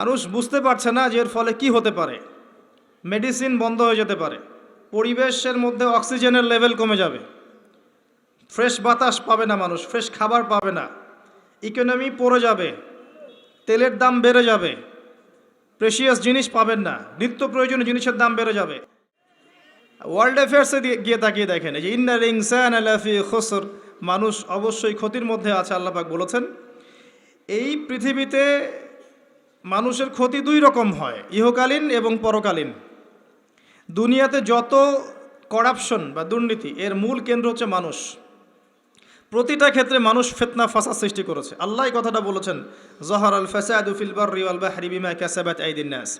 মানুষ বুঝতে পারছে না যে এর ফলে কি হতে পারে। মেডিসিন বন্ধ হয়ে যেতে পারে, পরিবেশের মধ্যে অক্সিজেনের লেভেল কমে যাবে, ফ্রেশ বাতাস পাবে না মানুষ, ফ্রেশ খাবার পাবে না, ইকোনমি পড়ে যাবে, তেলের দাম বেড়ে যাবে, প্রেশিয়াস জিনিস পাবেন না, নিত্য প্রয়োজনীয় জিনিসের দাম বেড়ে যাবে। ওয়ার্ল্ড অ্যাফেয়ার্সে গিয়ে তাকিয়ে দেখেন যে ইন্নাল ইনসানা লাফি খুসর, মানুষ অবশ্যই ক্ষতির মধ্যে আছে। আল্লাহ পাক বলেছেন এই পৃথিবীতে মানুষের ক্ষতি দুই রকম হয়, ইহকালীন এবং পরকালীন। দুনিয়াতে যত করাপশন বা দুর্নীতি, এর মূল কেন্দ্র হচ্ছে মানুষ। প্রতিটা ক্ষেত্রে মানুষ ফিতনা ফাসাদ সৃষ্টি করেছে। আল্লাহ এই কথাটা বলেছেন, যহারাল ফাসাদু ফিল বাররি ওয়াল বাহরি বিমা কাসাবাত আইদিন নাস।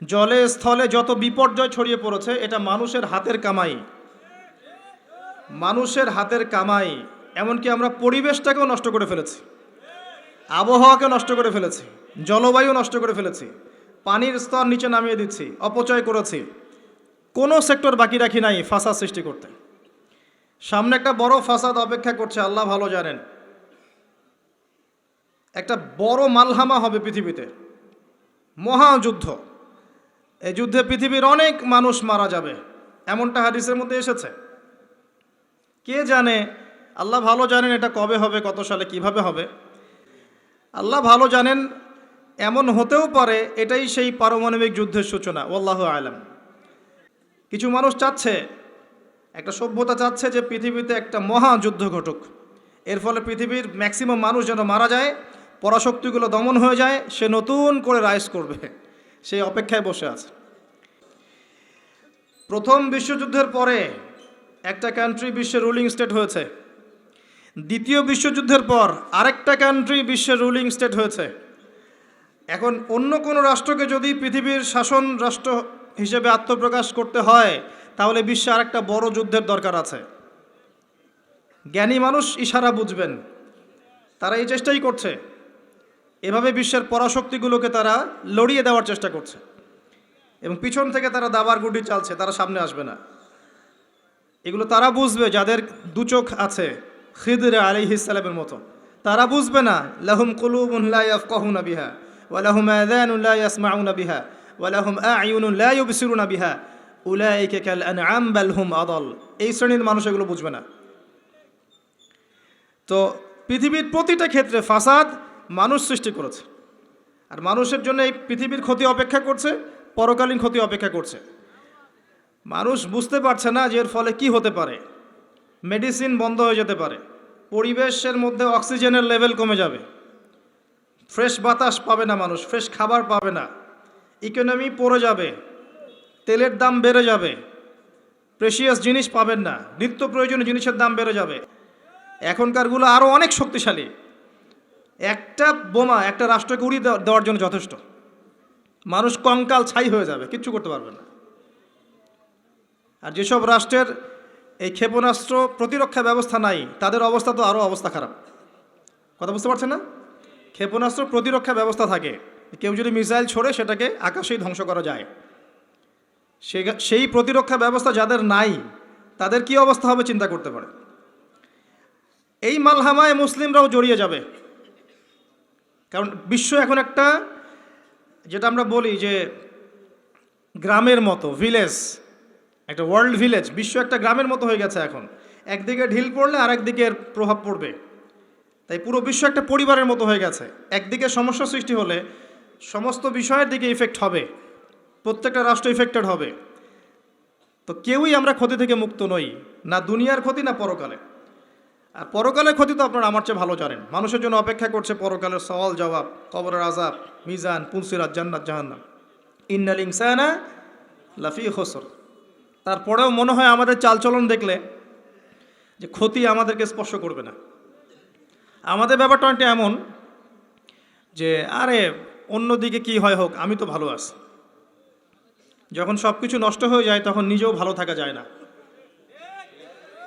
জলে স্থলে যত বিপর্যয় ছড়িয়ে পড়েছে এটা মানুষের হাতের কামাই, মানুষের হাতের কামাই। এমনকি আমরা পরিবেশটাকেও নষ্ট করে ফেলেছি, আবহাওয়াকে নষ্ট করে ফেলেছি, জলবায়ু নষ্ট করে ফেলেছি, পানির স্তর নিচে নামিয়ে দিচ্ছি, অপচয় করেছি, কোনো সেক্টর বাকি রাখি নাই ফাসাদ সৃষ্টি করতে। সামনে একটা বড় ফাসাদ অপেক্ষা করছে, আল্লাহ ভালো জানেন। একটা বড় মালহামা হবে পৃথিবীতে, মহাযুদ্ধ। এই যুদ্ধে পৃথিবীর অনেক মানুষ মারা যাবে, এমনটা হাদিসের মধ্যে এসেছে। কে জানে, আল্লাহ ভালো জানেন এটা কবে হবে, কত সালে, কিভাবে হবে। আল্লাহ ভালো জানেন, এমন হতেও পারে এটাই সেই পারমাণবিক যুদ্ধের সূচনা, ওয়াল্লাহু আলাম। কিছু মানুষ চাচ্ছে, একটা সভ্যতা চাচ্ছে যে পৃথিবীতে একটা মহাযুদ্ধ ঘটুক, এর ফলে পৃথিবীর ম্যাক্সিমাম মানুষ যেন মারা যায়, পরাশক্তিগুলো দমন হয়ে যায়, সে নতুন করে রাইজ করবে, সেই অপেক্ষায় বসে আছে। প্রথম বিশ্বযুদ্ধের পরে একটা কান্ট্রি বিশ্বের রুলিং স্টেট হয়েছে, দ্বিতীয় বিশ্বযুদ্ধের পর আরেকটা কান্ট্রি বিশ্বের রুলিং স্টেট হয়েছে। এখন অন্য কোনো রাষ্ট্রকে যদি পৃথিবীর শাসন রাষ্ট্র হিসেবে আত্মপ্রকাশ করতে হয়, তাহলে বিশ্বে আরেকটা বড় যুদ্ধের দরকার আছে। জ্ঞানী মানুষ ইশারা বুঝবেন, তারা এই চেষ্টাই করছে। এভাবে বিশ্বের পরাশক্তিগুলোকে তারা লড়িয়ে দেওয়ার চেষ্টা করছে, এবং পিছন থেকে তারা দাবার গুটি চালছে, তারা সামনে আসবে না। এগুলো তারা বুঝবে যাদের দু চোখ আছে, খিদর আলাইহিস সালামের মতো। তারা বুঝবে না, লাহুম কুলুবুন লা ইয়াফকাহুনা বিহা ওয়া লাহুম আযানুন লা ইয়াসমাউনা বিহা ওয়া লাহুম আ'য়ুনুন লা ইউবসিরুনা বিহা উলাইকা কাল আনআম বাল হুম আদাল। এই শ্রেণীর মানুষ এগুলো বুঝবে না। তো পৃথিবীর প্রতিটা ক্ষেত্রে ফাসাদ মানুষ সৃষ্টি করেছে, আর মানুষের জন্য এই পৃথিবীর ক্ষতি অপেক্ষা করছে, পরকালীন ক্ষতি অপেক্ষা করছে। মানুষ বুঝতে পারছে না যে এর ফলে কি হতে পারে। মেডিসিন বন্ধ হয়ে যেতে পারে, পরিবেশের মধ্যে অক্সিজেনের লেভেল কমে যাবে, ফ্রেশ বাতাস পাবে না মানুষ, ফ্রেশ খাবার পাবে না, ইকোনমি পড়ে যাবে, তেলের দাম বেড়ে যাবে, প্রেশিয়াস জিনিস পাবেন না, নিত্য প্রয়োজনীয় জিনিসের দাম বেড়ে যাবে। এখনকারগুলো আরও অনেক শক্তিশালী। একটা বোমা একটা রাষ্ট্রকে উড়িয়ে দেওয়ার জন্য যথেষ্ট। মানুষ কঙ্কাল ছাই হয়ে যাবে, কিচ্ছু করতে পারবে না। আর যেসব রাষ্ট্রের এই ক্ষেপণাস্ত্র প্রতিরক্ষা ব্যবস্থা নাই, তাদের অবস্থা তো আরও অবস্থা খারাপ। কথা বুঝতে পারছেন না? ক্ষেপণাস্ত্র প্রতিরক্ষা ব্যবস্থা থাকে, কেউ যদি মিসাইল ছোড়ে সেটাকে আকাশেই ধ্বংস করা যায়। সেই প্রতিরক্ষা ব্যবস্থা যাদের নাই, তাদের কি অবস্থা হবে চিন্তা করতে পারে। এই মালহামায় মুসলিমরাও জড়িয়ে যাবে, কারণ বিশ্ব এখন একটা, যেটা আমরা বলি যে গ্রামের মতো, ভিলেজ, একটা ওয়ার্ল্ড ভিলেজ, বিশ্ব একটা গ্রামের মতো হয়ে গেছে এখন। একদিকে ঢিল পড়লে আরেকদিকে এর প্রভাব পড়বে, তাই পুরো বিশ্ব একটা পরিবারের মতো হয়ে গেছে। একদিকে সমস্যা সৃষ্টি হলে সমস্ত বিষয়ের দিকে ইফেক্ট হবে, প্রত্যেকটা রাষ্ট্র ইফেক্টেড হবে। তো কেউই আমরা ক্ষতি থেকে মুক্ত নই, না দুনিয়ার ক্ষতি না পরকালে। আর পরকালের ক্ষতি তো আপনারা আমার চেয়ে ভালো জানেন। মানুষের জন্য অপেক্ষা করছে পরকালের সওয়াল জবাব, কবরের আযাব, মিজান, পুলসিরাত, জান্নাত, জাহান্নাম। ইন্নাল ইনসানা লাফি খুসর। তারপরেও মনে হয় আমাদের চালচলন দেখলে যে ক্ষতি আমাদেরকে স্পর্শ করবে না। আমাদের ব্যাপারটা অনেকটা এমন যে আরে অন্যদিকে কি হয় হোক, আমি তো ভালো আছি। যখন সব কিছু নষ্ট হয়ে যায় তখন নিজেও ভালো থাকা যায় না।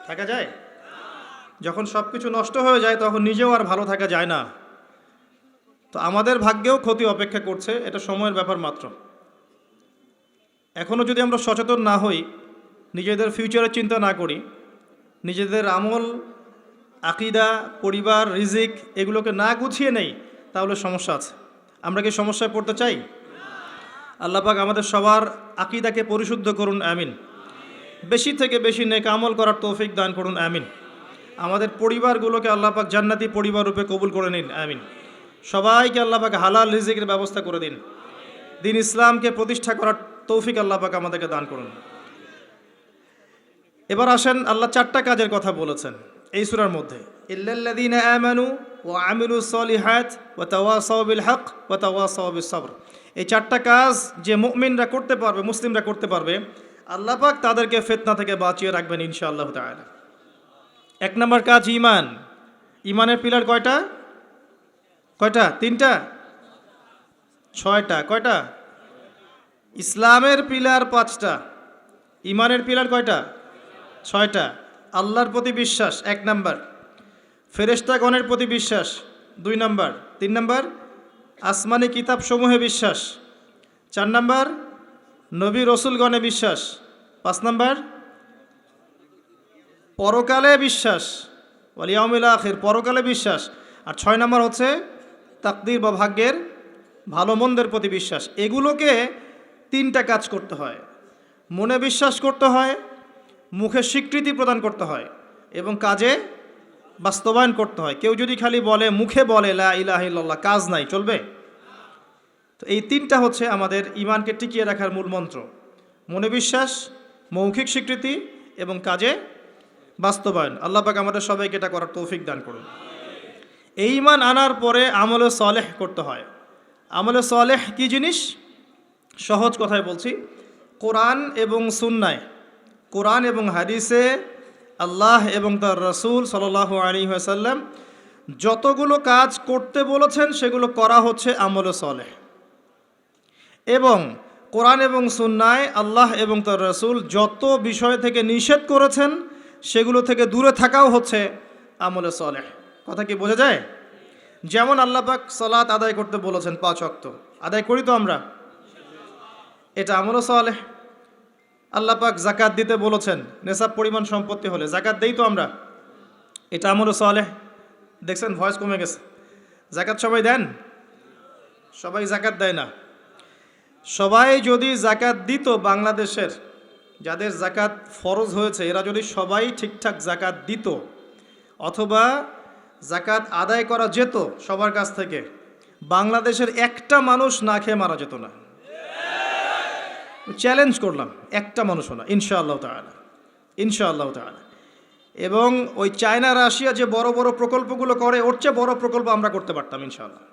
থাকা যায়? যখন সব কিছু নষ্ট হয়ে যায় তখন নিজেও আর ভালো থাকা যায় না। তো আমাদের ভাগ্যেও ক্ষতি অপেক্ষা করছে, এটা সময়ের ব্যাপার মাত্র। এখনও যদি আমরা সচেতন না হই, নিজেদের ফিউচারের চিন্তা না করি, নিজেদের আমল, আকীদা, পরিবার, রিজিক এগুলোকে না গুছিয়ে নেই, তাহলে সমস্যা আছে। আমরা কি সমস্যায় পড়তে চাই? আল্লাহ পাক আমাদের সবার আকীদাকে পরিশুদ্ধ করুন, আমিন। বেশি থেকে বেশি নেক আমল করার তৌফিক দান করুন, আমিন। আমাদের পরিবারগুলোকে আল্লাহ পাক জান্নাতি পরিবার রূপে কবুল করে নিন, আমিন। সবাইকে আল্লাহ পাক হালাল রিজিকের ব্যবস্থা করে দিন। দিন ইসলামকে প্রতিষ্ঠা করার তৌফিক আল্লাহ পাক আমাদেরকে দান করুন। এবার আসেন, আল্লাহ 4টা কাজের কথা বলেছেন এই সূরার মধ্যে, ইল্লাল্লাযীনা আমানু ওয়া আমিলুস সলিহাত ওয়া তাওয়াসাউ বিল হক ওয়া তাওয়াসাউ বিস সবর। এই 4টা কাজ যে মুমিনরা করতে পারবে, মুসলিমরা করতে পারবে, আল্লাহ পাক তাদেরকে ফিতনা থেকে বাঁচিয়ে রাখবেন ইনশাআল্লাহ তাআলা। 1 নম্বর কাজ ঈমান। ঈমানের পিলার কয়টা? 3টা? 6টা? কয়টা? ইসলামের পিলার 5টা, ঈমানের পিলার কয়টা? 6টা। আল্লাহর প্রতি বিশ্বাস 1 নম্বর, ফেরেশতাগণের প্রতি বিশ্বাস 2 নম্বর, 3 নম্বর আসমানি কিতাব সমূহে বিশ্বাস, 4 নম্বর নবী রসুলগণে বিশ্বাস, 5 নম্বর পরকালে বিশ্বাস, ওয়াল ইয়াউমিল আখির, পরকালে বিশ্বাস, আর 6 নম্বর হচ্ছে তাকদীর বা ভাগ্যের ভালো মন্দের প্রতি বিশ্বাস। এগুলোকে 3টা কাজ করতে হয়। মনে বিশ্বাস করতে হয়, মুখে স্বীকৃতি প্রদান করতে হয়, এবং কাজে বাস্তবায়ন করতে হয়। কেউ যদি খালি বলে, মুখে বলে লা ইলাহা ইল্লাল্লাহ, কাজ নাই, চলবে? তো এই 3টা হচ্ছে আমাদের ঈমানকে টিকিয়ে রাখার মূল মন্ত্র: মনে বিশ্বাস, মৌখিক স্বীকৃতি এবং কাজে বাস্তবায়ন। আল্লাহ পাক আমাদের সবাইকে এটা করার তৌফিক দান করুন। এই ঈমান আনার পরে আমলে সালেহ করতে হয়। আমলে সালেহ কি জিনিস? সহজ কথায় বলছি, কোরআন এবং সুন্নায়, কোরআন এবং হাদিসে আল্লাহ এবং তার রাসূল সাল্লাল্লাহু আলাইহি ওয়াসাল্লাম যতগুলো কাজ করতে বলেছেন সেগুলো করা হচ্ছে আমলে সালেহ। এবং কোরআন এবং সুন্নায় আল্লাহ এবং তার রাসূল যত বিষয় থেকে নিষেধ করেছেন সেগুলো থেকে দূরে থাকাও হচ্ছে আমলে সালেহ। কথা কি বোঝা যায়? যেমন আল্লাহ পাক সালাত আদায় করতে বলেছেন, 5 ওয়াক্ত আদায় করি তো আমরা, এটা আমলে সালেহ। আল্লাহ পাক যাকাত দিতে বলেছেন, নেশাব পরিমাণ সম্পত্তি হলে যাকাত দেই তো আমরা, এটা আমলে সালেহ। দেখছেন ভয়েস কমে গেছে। যাকাত সবাই দেন? সবাই যাকাত দেয় না। সবাই যদি যাকাত দিত, বাংলাদেশের যাদের যাকাত ফরজ হয়েছে এরা যদি সবাই ঠিকঠাক যাকাত দিত, অথবা যাকাত আদায় করা যেত সবার কাছ থেকে, বাংলাদেশের একটা মানুষ না খেয়ে মারা যেত না। চ্যালেঞ্জ করলাম, একটা মানুষও না, ইনশাআল্লাহ তাআলা, ইনশাআল্লাহ তাআলা। এবং ওই চায়না রাশিয়া যে বড় বড় প্রকল্পগুলো করে, ওর চেয়ে বড় প্রকল্প আমরা করতে পারতাম ইনশাআল্লাহ।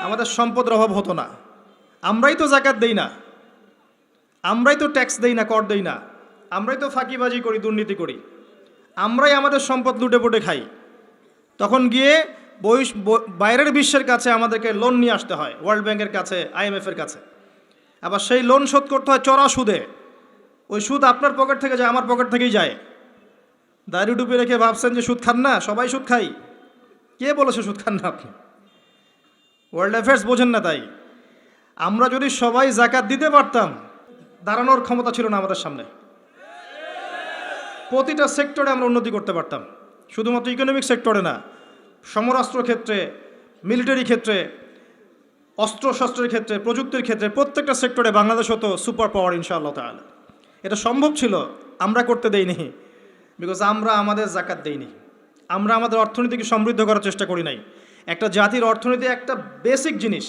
আমাদের সম্পদের অভাব হতো না। আমরাই তো যাকাত দেই না, আমরাই তো ট্যাক্স দেই না, কর দেই না, আমরাই তো ফাঁকিবাজি করি, দুর্নীতি করি, আমরাই আমাদের সম্পদ লুটে পুটে খাই। তখন গিয়ে বাইরের বিশ্বের কাছে আমাদেরকে লোন নিয়ে আসতে হয়, ওয়ার্ল্ড ব্যাংকের কাছে, IMF-এর কাছে। আবার সেই লোন শোধ করতে হয় চড়া সুদে। ওই সুদ আপনার পকেট থেকে যায়, আমার পকেট থেকেই যায়। দাড়ি টুপি রেখে ভাবছেন যে সুদ খান না? সবাই সুদ খাই। কে বলেছে সুদ খান না আপনি? ওয়ার্ল্ড অ্যাফেয়ার্স বোঝেন না তাই। আমরা যদি সবাই যাকাত দিতে পারতাম, দাঁড়ানোর ক্ষমতা ছিল না আমাদের সামনে। প্রতিটা সেক্টরে আমরা উন্নতি করতে পারতাম, শুধুমাত্র ইকোনমিক সেক্টরে না, সমরাস্ত্র ক্ষেত্রে, মিলিটারি ক্ষেত্রে, অস্ত্রশস্ত্রের ক্ষেত্রে, প্রযুক্তির ক্ষেত্রে, প্রত্যেকটা সেক্টরে বাংলাদেশ হতো সুপার পাওয়ার ইনশাআল্লাহ তাআলা। এটা সম্ভব ছিল, আমরা করতে দেইনি, বিকজ আমরা আমাদের যাকাত দেইনি। আমরা আমাদের অর্থনীতিকে সমৃদ্ধ করার চেষ্টা করি নাই। একটা জাতির অর্থনীতি একটা বেসিক জিনিস।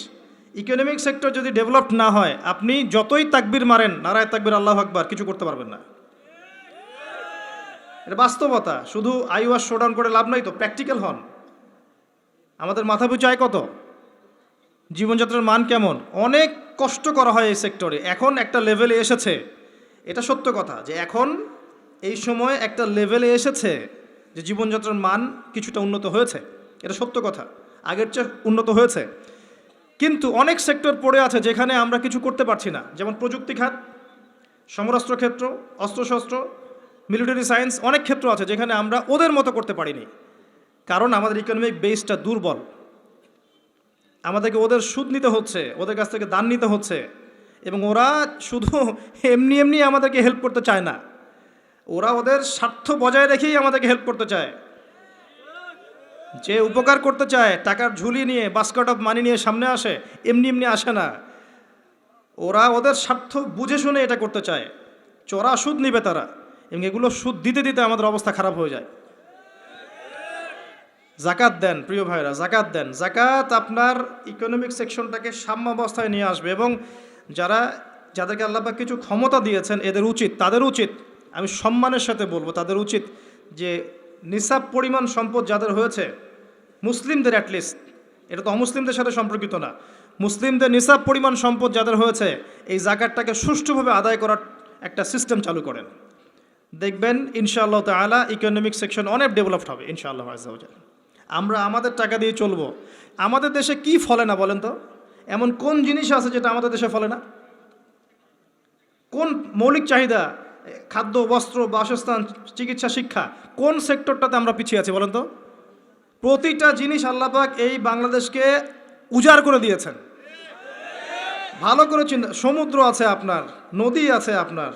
ইকোনমিক সেক্টর যদি ডেভেলপড না হয়, আপনি যতই তাকবীর মারেন, নারায়ে তাকবীর, আল্লাহু আকবার, কিছু করতে পারবেন না। এটা বাস্তবতা। শুধু আইওয়াস শোডাউন করে লাভ নাই তো, প্র্যাকটিক্যাল হন। আমাদের মাথা পিছু আয় কত? জীবনযাত্রার মান কেমন? অনেক কষ্ট করা হয় এই সেক্টরে। এখন একটা লেভেলে এসেছে, এটা সত্য কথা, যে এখন এই সময় একটা লেভেলে এসেছে যে জীবনযাত্রার মান কিছুটা উন্নত হয়েছে, এটা সত্য কথা, আগের চেয়ে উন্নত হয়েছে। কিন্তু অনেক সেক্টর পড়ে আছে যেখানে আমরা কিছু করতে পারছি না, যেমন প্রযুক্তি খাত, সমরাস্ত্র ক্ষেত্র, অস্ত্রশস্ত্র, মিলিটারি সায়েন্স, অনেক ক্ষেত্র আছে যেখানে আমরা ওদের মতো করতে পারিনি, কারণ আমাদের ইকোনমিক বেসটা দুর্বল। আমাদেরকে ওদের সুদ নিতে হচ্ছে, ওদের কাছ থেকে দান নিতে হচ্ছে, এবং ওরা শুধু এমনি এমনি আমাদেরকে হেল্প করতে চায় না, ওরা ওদের স্বার্থ বজায় রেখেই আমাদেরকে হেল্প করতে চায়। যে উপকার করতে চায় টাকার ঝুলি নিয়ে বাস্কেট অফ মানি নিয়ে সামনে আসে, এমনি এমনি আসে না। ওরা ওদের স্বার্থ বুঝে শুনে এটা করতে চায়। চড়া সুদ নিবে তারা, এবং এগুলো সুদ দিতে দিতে আমাদের অবস্থা খারাপ হয়ে যায়। জাকাত দেন প্রিয় ভাইরা, জাকাত দেন। জাকাত আপনার ইকোনমিক সেকশনটাকে সাম্যাবস্থায় নিয়ে আসবে, এবং যাদেরকে আল্লাহ পাক কিছু ক্ষমতা দিয়েছেন তাদের উচিত, আমি সম্মানের সাথে বলবো, তাদের উচিত যে নিসাব পরিমাণ সম্পদ যাদের হয়েছে, মুসলিমদের অ্যাটলিস্ট, এটা তো অমুসলিমদের সাথে সম্পর্কিত না, মুসলিমদের নিসাব পরিমাণ সম্পদ যাদের হয়েছে, এই জাকাতটাকে সুষ্ঠুভাবে আদায় করার একটা সিস্টেম চালু করেন। দেখবেন ইনশাআল্লাহ তাআলা ইকোনমিক সেকশন অনেক ডেভেলপড হবে ইনশাআল্লাহ আযজা ওয়া জাল। আমরা আমাদের টাকা দিয়ে চলবো। আমাদের দেশে কি ফলে না বলেন তো? এমন কোন জিনিস আছে যেটা আমাদের দেশে ফলে না? কোন মৌলিক চাহিদা, খাদ্য, বস্ত্র, বাসস্থান, চিকিৎসা, শিক্ষা, কোন সেক্টরটাতে আমরা পিছিয়ে আছি বলেন তো? প্রতিটা জিনিস আল্লাহ পাক এই বাংলাদেশকে উজাড় করে দিয়েছেন। ভালো করে চিন্তা, সমুদ্র আছে আপনার, নদী আছে আপনার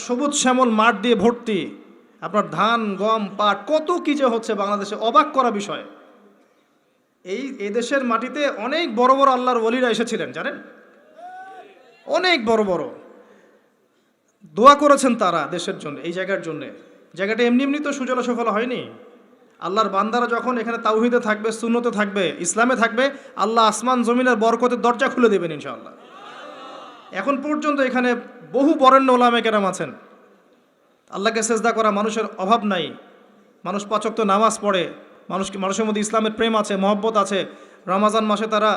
সবুজ শ্যামল মাঠ দিয়ে ভর্তি, আপনার ধান, গম, পাট, কত কি যে হচ্ছে বাংলাদেশে, অবাক করা বিষয়। এই দেশের মাটিতে অনেক বড় বড় আল্লাহর ওলিরা এসেছিলেন জানেন, অনেক বড় বড় দোয়া করেছেন তারা দেশের জন্য, এই জায়গার জন্যে। জায়গাটা এমনি এমনি তো সুজলা সুফলা হয়নি। আল্লাহর বান্দারা যখন এখানে তাওহীদে থাকবে, সুন্নতে থাকবে, ইসলামে থাকবে, আল্লাহ আসমান জমিনের বরকতের দরজা খুলে দেবেন ইনশাআল্লাহ। এখন পর্যন্ত এখানে বহু বরেণ্য ওলামা কেরাম আছেন, আল্লাহকে সেজদা করা মানুষের অভাব নাই। মানুষ ৫ ওয়াক্ত নামাজ পড়ে, মানুষের মধ্যে ইসলামের প্রেম আছে, মহব্বত আছে। রমাজান মাসে তারা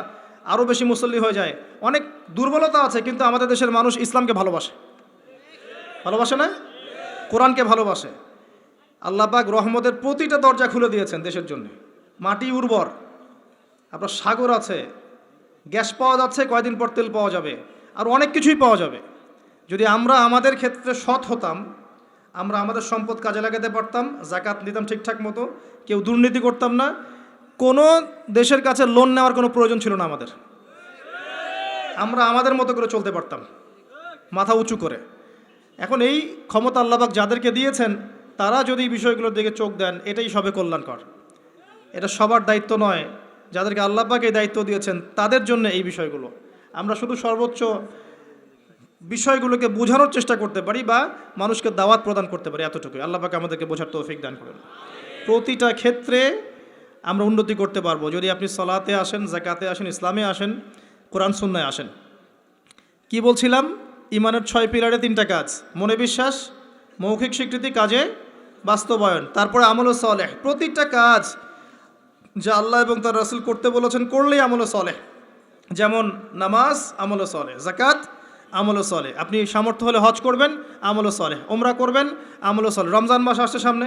আরও বেশি মুসল্লি হয়ে যায়। অনেক দুর্বলতা আছে, কিন্তু আমাদের দেশের মানুষ ইসলামকে ভালোবাসে না? কোরআনকে ভালোবাসে। আল্লাহ পাক রহমতের প্রতিটা দরজা খুলে দিয়েছেন দেশের জন্য। মাটি উর্বর, আপনার সাগর আছে, গ্যাস পাওয়া যাচ্ছে, কয়দিন পর তেল পাওয়া যাবে, আর অনেক কিছুই পাওয়া যাবে। যদি আমরা আমাদের ক্ষেত্রে সৎ হতাম, আমরা আমাদের সম্পদ কাজে লাগাতে পারতাম, জাকাত নিতাম ঠিকঠাক মতো, কেউ দুর্নীতি করতাম না, কোনো দেশের কাছে লোন নেওয়ার কোনো প্রয়োজন ছিল না আমাদের। আমরা আমাদের মতো করে চলতে পারতাম, মাথা উঁচু করে। এখন এই ক্ষমতা আল্লাহ পাক যাদেরকে দিয়েছেন, তারা যদি এই বিষয়গুলোর দিকে চোখ দেন, এটাই সবে কল্যাণকর। এটা সবার দায়িত্ব নয়, যাদেরকে আল্লাহ পাক এই দায়িত্ব দিয়েছেন তাদের জন্য এই বিষয়গুলো। আমরা শুধু সর্বোচ্চ বিষয়গুলোকে বোঝানোর চেষ্টা করতে পারি বা মানুষকে দাওয়াত প্রদান করতে পারি, এতটুকুই। আল্লাহ পাক আমাদেরকে বোঝার তৌফিক দান করেন। প্রতিটা ক্ষেত্রে আমরা উন্নতি করতে পারবো যদি আপনি সালাতে আসেন, যাকাতে আসেন, ইসলামে আসেন, কোরআন সুন্নায় আসেন। কি বলছিলাম? ইমানের 6 পিলারে 3টা কাজ: মনে বিশ্বাস, মৌখিক স্বীকৃতি, কাজে বাস্তবায়ন, তারপরে আমল সালেহ। প্রতিটা কাজ যা আল্লাহ এবং তার রাসূল করতে বলেছেন করলেই আমল সালেহ। যেমন নামাজ আমল সালেহ, যাকাত আমল সালেহ, আপনি সামর্থ্য হলে হজ করবেন আমল সালেহ, ওমরা করবেন আমল সালেহ। রমজান মাস আসছে সামনে,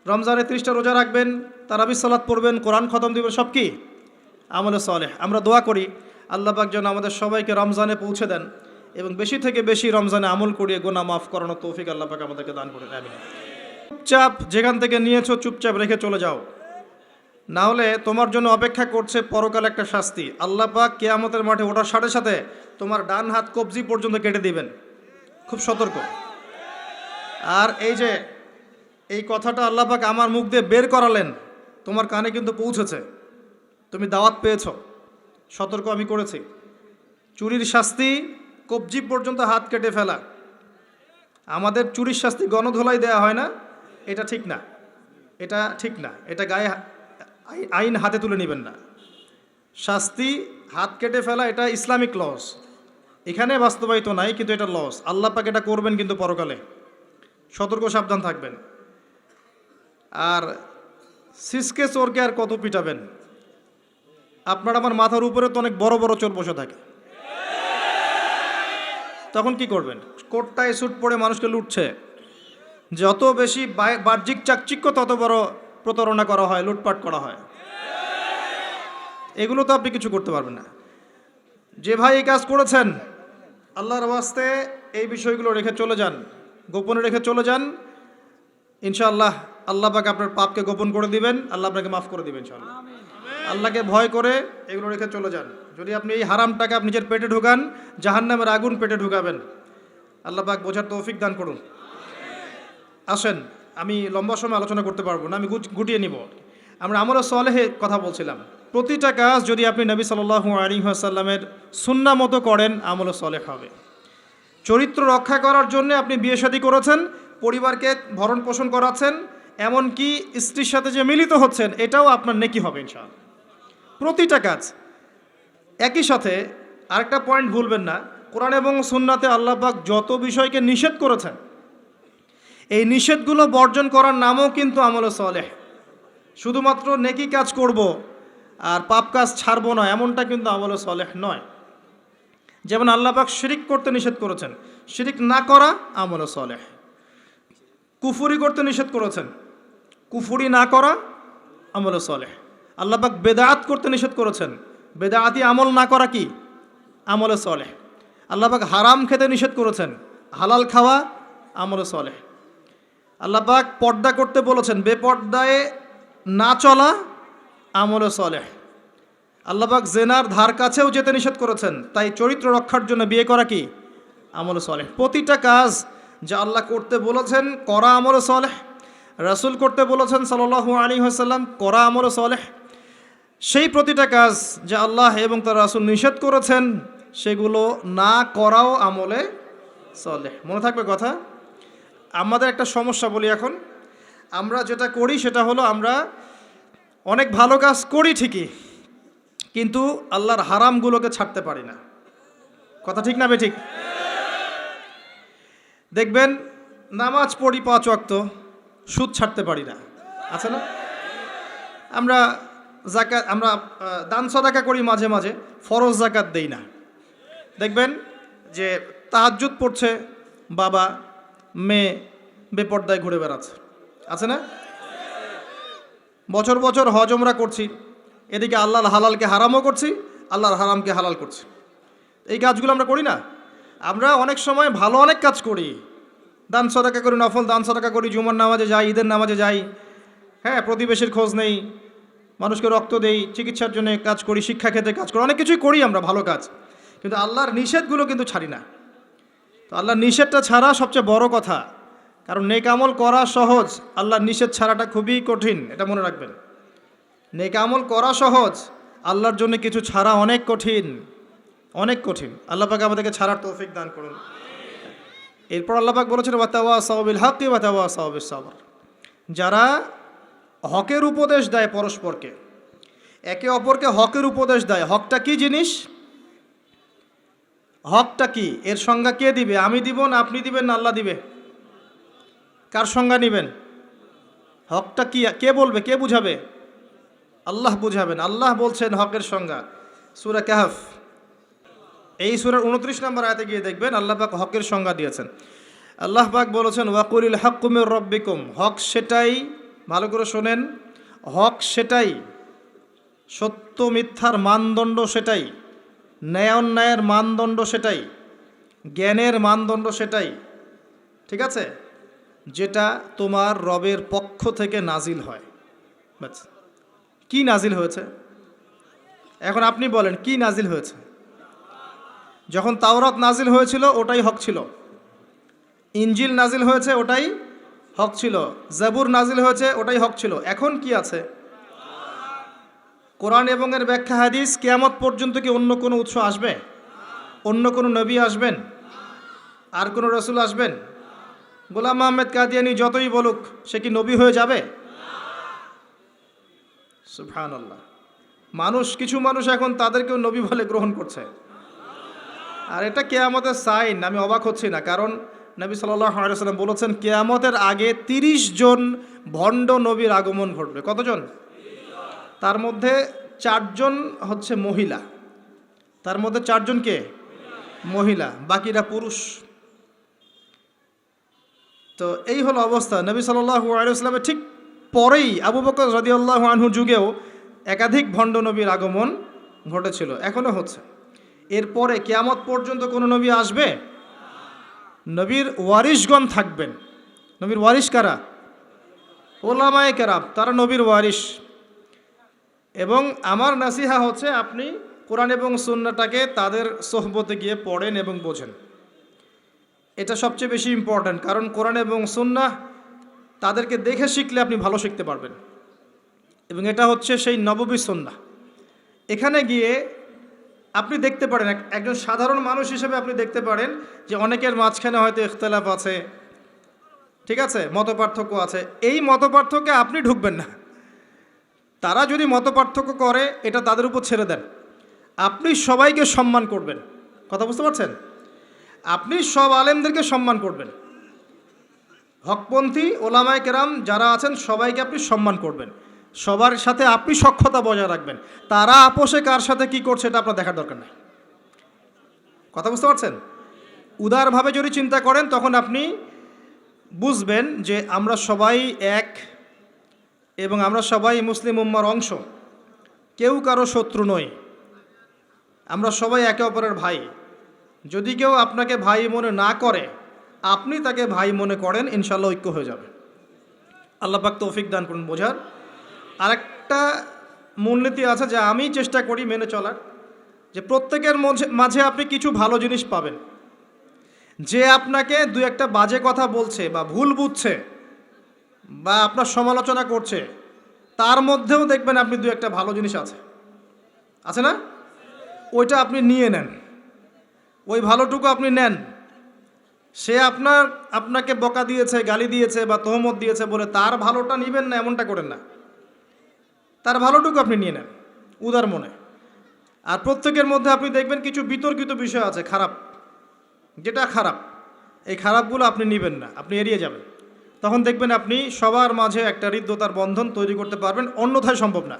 রমজানে 30টা রোজা রাখবেন, তারাবির সালাত পড়বেন, কোরআন খতম দিবেন, সব কি আমল সালেহ। আমরা দোয়া করি আল্লাহ পাক যেন আমাদের সবাইকে রমজানে পৌঁছে দেন এবং বেশি থেকে বেশি রমজানে আমল করিয়ে গুনাহ মাফ করানোর তৌফিক আল্লাহ পাক আমাদেরকে দান করেন, আমিন। চুপচাপ যেখান থেকে নিয়েছো চুপচাপ রেখে চলে যাও, না হলে তোমার জন্য অপেক্ষা করছে পরকালে একটা শাস্তি। আল্লাহ পাক কিয়ামতের মাঠে ওঠার সাথে সাথে তোমার ডান হাত কবজি পর্যন্ত কেটে দিবেন, খুব সতর্ক। আর এই কথাটা আল্লাহ পাক আমার মুখ দিয়ে বের করালেন, তোমার কানে কিন্তু পৌঁছেছে, তুমি দাওয়াত পেয়েছো, সতর্ক আমি করেছি। চুরির শাস্তি কবজি পর্যন্ত হাত কেটে ফেলা। আমাদের চুরির শাস্তি গণধোলাই দেয়া হয় না, এটা ঠিক না, এটা গায়ে আইন হাতে তুলে নেবেন না। শাস্তি হাত কেটে ফেলা, এটা ইসলামিক লস, এখানে বাস্তবায়িত নাই, কিন্তু এটা লস। আল্লাহ পাক এটা করবেন কিন্তু পরকালে, সতর্ক সাবধান থাকবেন। আর সিসকে চোরকে আর কত পিটাবেন? আপনার আমার মাথার উপরে তো অনেক বড় বড় চোর বসে থাকে, তখন কি করবেন? কোটটায় স্যুট পরে মানুষকে লুটছে, যত বেশি বাহ্যিক চাকচিক্য তত বড় প্রতারণা করা হয়, লুটপাট করা হয়। এগুলো তো আপনি কিছু করতে পারবেন না। যে ভাই এই কাজ করেছেন, আল্লাহর ওয়াস্তে এই বিষয়গুলো রেখে চলে যান, গোপনে রেখে চলে যান। ইনশাআল্লাহ আল্লাহ পাক আপনার পাপকে গোপন করে দিবেন, আল্লাহ আপনাকে মাফ করে দিবেন ইনশাআল্লাহ। আল্লাহকে ভয় করে এগুলো রেখে চলে যান। যদি আপনি এই হারাম টাকা নিজের পেটে ঢুকান, জাহান্নামের আগুন পেটে ঢুকাবেন। আল্লাহ পাক বোঝার তৌফিক দান করুন। আসেন, আমি লম্বা সময় আলোচনা করতে পারবো না, আমি গুটিয়ে নিব। আমরা আমলে সলেহের কথা বলছিলাম। প্রতিটা কাজ যদি আপনি নবী সাল্লাল্লাহু আলাইহি ওয়াসাল্লামের সুন্নাহ মতো করেন, আমলে সলেহ হবে। চরিত্র রক্ষা করার জন্য আপনি বিয়ে শাদী করেছেন, পরিবারকে ভরণ পোষণ করাচ্ছেন, এমনকি স্ত্রীর সাথে যে মিলিত হচ্ছেন, এটাও আপনার নেকি হবে ইনশাআল্লাহ। প্রতিটা কাজ। একই সাথে আরেকটা পয়েন্ট ভুলবেন না, কোরআন এবং সুন্নাতে আল্লাহ পাক যত বিষয়কে নিষেধ করেছেন, এই নিষেধগুলো বর্জন করার নামও কিন্তু আমলে সলেহ। শুধুমাত্র নেকি কাজ করব আর পাপ কাজ ছাড়বো না, এমনটা কিন্তু আমলে সলেহ নয়। যেমন আল্লাহ পাক শিরিক করতে নিষেধ করেছেন, শিরিক না করা আমলে সলেহ। কুফরি করতে নিষেধ করেছেন, কুফরি না করা আমলে সলেহ। আল্লাহ পাক বেদাত করতে নিষেধ করেছেন, বেদাতি আমল না করা কি আমলে সলেহ। আল্লাহ পাক হারাম খেতে নিষেধ করেছেন, হালাল খাওয়া আমলে সলেহ। আল্লাহ পাক পর্দা করতে বলেছেন, বেপর্দায় না চলা আমলে সলেহ। আল্লাহ পাক জেনার ধার কাছেও যেতে নিষেধ করেছেন, তাই চরিত্র রক্ষার জন্য বিয়ে করা কি আমলে সলেহ। প্রতিটা কাজ যা আল্লাহ করতে বলেছেন করা আমলে সলেহ, রাসূল করতে বলেছেন সাল্লাল্লাহু আলাইহি ওয়াসাল্লাম করা আমলে সলেহ। সেই প্রতিটা কাজ যা আল্লাহ এবং তার রাসূল নিষেধ করেছেন সেগুলো না করাও আমলে সলেহ। মনে থাকবে কথা। আমাদের একটা সমস্যা বলি এখন, আমরা যেটা করি সেটা হলো আমরা অনেক ভালো কাজ করি ঠিকই, কিন্তু আল্লাহর হারামগুলোকে ছাড়তে পারি না। কথা ঠিক না বেঠিক? দেখবেন নামাজ পড়ি 5 ওয়াক্ত, সুদ ছাড়তে পারি না, আছে না? আমরা জাকাত, আমরা দান সদাকা করি মাঝে মাঝে, ফরজ জাকাত দেই না। দেখবেন যে তাহাজ্জুদ পড়ছে বাবা, মেয়ে বেপর্দায় ঘুরে বেড়াচ্ছে, আছে না? বছর বছর হজ ওমরা করছি, এদিকে আল্লাহর হালালকে হারামও করছি, আল্লাহর হারামকে হালাল করছি। এই কাজগুলো আমরা করি না। আমরা অনেক সময় ভালো অনেক কাজ করি, দান সদাকা করি, নফল দান সদাকা করি, জুমার নামাজে যাই, ঈদের নামাজে যাই, হ্যাঁ, প্রতিবেশীর খোঁজ নেই, মানুষকে রক্ত দেই, চিকিৎসার জন্য কাজ করি, শিক্ষা ক্ষেত্রে কাজ করি, অনেক কিছুই করি আমরা ভালো কাজ, কিন্তু আল্লাহর নিষেধগুলো কিন্তু ছাড়ি না। তো আল্লাহর নিষেধটা ছাড়া সবচেয়ে বড় কথা, কারণ নেক আমল করা সহজ, আল্লাহর নিষেধ ছাড়াটা খুবই কঠিন, এটা মনে রাখবেন। নেক আমল করা সহজ, আল্লাহর জন্য কিছু ছাড়া অনেক কঠিন, অনেক কঠিন। আল্লাহ পাক আমাদেরকে ছাড়ার তৌফিক দান করুন। এরপর আল্লাহ পাক বলেছেন ওয়াতাওয়াসাউ বিল হাক্কি ওয়াতাওয়াসাউ বিস সাবর। যারা হকের উপদেশ দেয় পরস্পরকে, একে অপরকে হকের উপদেশ দেয়। হকটা কি জিনিস? হকটা কি? এর সংজ্ঞা কে দিবে? আমি দিব না আপনি দিবেন না আল্লাহ দিবে? কার সংজ্ঞা নেবেন? হকটা কি কে বলবে, কে বুঝাবে? আল্লাহ বুঝাবেন। আল্লাহ বলছেন হকের সংজ্ঞা, সূরা কাহফ এই সূরার 29 নম্বর আয়াতে গিয়ে দেখবেন আল্লাহ পাক হকের সংজ্ঞা দিয়েছেন। আল্লাহ পাক বলেছেন ওয়াকুলিল হাক্কু মির রাব্বিকুম। হক সেটাই, ভালো করে শোনেন, হক সেটাই, সত্য মিথ্যার মানদণ্ড সেটাই, ন্যায় অন্যায়ের মানদণ্ড সেটাই, জ্ঞানের মানদণ্ড সেটাই, ঠিক আছে, যেটা তোমার রবের পক্ষ থেকে নাজিল হয়। বাস। কি নাজিল হয়েছে? এখন আপনি বলেন কি নাজিল হয়েছে? যখন তাওরাত নাজিল হয়েছিল ওটাই হক ছিল, ইনজিল নাজিল হয়েছে ওটাই হক ছিল, জাবুর নাজিল হয়েছে ওটাই হক ছিল। এখন কি আছে? কোরআন এবং এর ব্যাখ্যা হাদিস। কিয়ামত পর্যন্ত কি অন্য কোনো উৎস আসবে? অন্য কোনো নবী আসবেন? আর কোনো রসুল আসবেন? গোলাম আহমেদ কাদিয়ানি যতই বলুক, সে কি নবী হয়ে যাবে? সুবহানাল্লাহ। মানুষ, কিছু মানুষ এখন তাদেরকেও নবী বলে গ্রহণ করছে, আর এটা কিয়ামতের সাইন। আমি অবাক হচ্ছি না, কারণ নবী সাল্লাল্লাহু আলাইহি ওয়াসাল্লাম বলেছেন কিয়ামতের আগে 30 জন ভণ্ড নবীর আগমন ঘটবে। কতজন? তার মধ্যে 4 জন হচ্ছে মহিলা, তার মধ্যে 4 জন কে? মহিলা, বাকিরা পুরুষ। তো এই হলো অবস্থা। নবী সাল্লাল্লাহু আলাইহি ওয়াসাল্লামের ঠিক পরেই আবু বকর রাদিয়াল্লাহু আনহুর যুগেও একাধিক ভণ্ড নবীর আগমন ঘটেছিল, এখনও হচ্ছে। এরপরে কিয়ামত পর্যন্ত কোনো নবী আসবে? নবীর ওয়ারিশগণ থাকবেন। নবীর ওয়ারিশ কারা? ওলামায়ে কেরাম, তারা নবীর ওয়ারিশ। এবং আমার নাসিহা হচ্ছে আপনি কোরআন এবং সুন্নাহটাকে তাদের সোহবতে গিয়ে পড়েন এবং বোঝেন, এটা সবচেয়ে বেশি ইম্পর্ট্যান্ট। কারণ কোরআন এবং সুন্নাহ তাদেরকে দেখে শিখলে আপনি ভালো শিখতে পারবেন। এবং এটা হচ্ছে সেই নববী সুন্নাহ। এখানে গিয়ে আপনি দেখতে পারেন, একজন সাধারণ মানুষ হিসেবে আপনি দেখতে পারেন যে অনেকের মাঝখানে হয়তো ইখতিলাফ আছে, ঠিক আছে, মতপার্থক্য আছে। এই মতপার্থক্যে আপনি ঢুকবেন না। তারা যদি মতপার্থক্য করে এটা তাদের উপর ছেড়ে দেন। আপনি সবাইকে সম্মান করবেন। কথা বুঝতে পারছেন? আপনি সব আলেমদেরকে সম্মান করবেন। হকপন্থী ওলামায়ে কেরাম যারা আছেন সবাইকে আপনি সম্মান করবেন। সবার সাথে আপনি সখ্যতা বজায় রাখবেন। তারা আপোষে কার সাথে কি করছে এটা আপনার দেখার দরকার নেই। কথা বুঝতে পারছেন? উদারভাবে যদি চিন্তা করেন তখন আপনি বুঝবেন যে আমরা সবাই এক এবং আমরা সবাই মুসলিম উম্মার অংশ। কেউ কারো শত্রু নই, আমরা সবাই একে অপরের ভাই। যদি কেউ আপনাকে ভাই মনে না করে, আপনি তাকে ভাই মনে করেন, ইনশাল্লাহ ঐক্য হয়ে যাবে। আল্লাহ পাক তৌফিক দান করুন বোঝার। আরেকটা মূলনীতি আছে যা আমি চেষ্টা করি মেনে চলার, যে প্রত্যেকের মাঝে আপনি কিছু ভালো জিনিস পাবেন। যে আপনাকে দু একটা বাজে কথা বলছে বা ভুল বুঝছে বা আপনার সমালোচনা করছে, তার মধ্যেও দেখবেন আপনি দু একটা ভালো জিনিস আছে না? ওইটা আপনি নিয়ে নেন, ওই ভালোটুকু আপনি নেন। সে আপনাকে বকা দিয়েছে, গালি দিয়েছে বা তহমত দিয়েছে বলে তার ভালোটা নেবেন না, এমনটা করেন না। তার ভালোটুকু আপনি নিয়ে নেন উদার মনে। আর প্রত্যেকের মধ্যে আপনি দেখবেন কিছু বিতর্কিত বিষয় আছে, খারাপ, যেটা খারাপ, এই খারাপগুলো আপনি নেবেন না, আপনি এড়িয়ে যাবেন। তখন দেখবেন আপনি সবার মাঝে একটা হৃদ্যতার বন্ধন তৈরি করতে পারবেন, অন্যথায় সম্ভব না।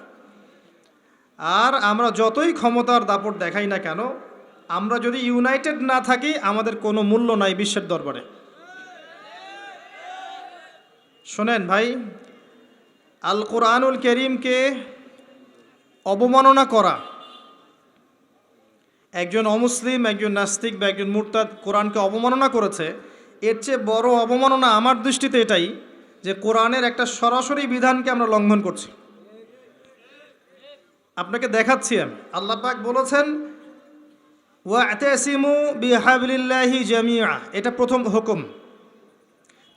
আর আমরা যতই ক্ষমতার দাপট দেখাই না কেন, আমরা যদি ইউনাইটেড না থাকি আমাদের কোনো মূল্য নাই বিশ্বের দরবারে। শোনেন ভাই, আল কোরআনুল কারীমকে অবমাননা করা, একজন অমুসলিম, একজন নাস্তিক বা একজন মুরতাদ কোরআনকে অবমাননা করেছে, এর চেয়ে বড় অবমাননা আমার দৃষ্টিতে এটাই যে কোরআনের একটা সরাসরি বিধানকে আমরা লঙ্ঘন করছি। আপনাকে দেখাচ্ছি আমি। আল্লাহ পাক বলেছেন ওয়া'তাসিমু বিহাবলিল্লাহি জামিআ, এটা প্রথম হুকুম।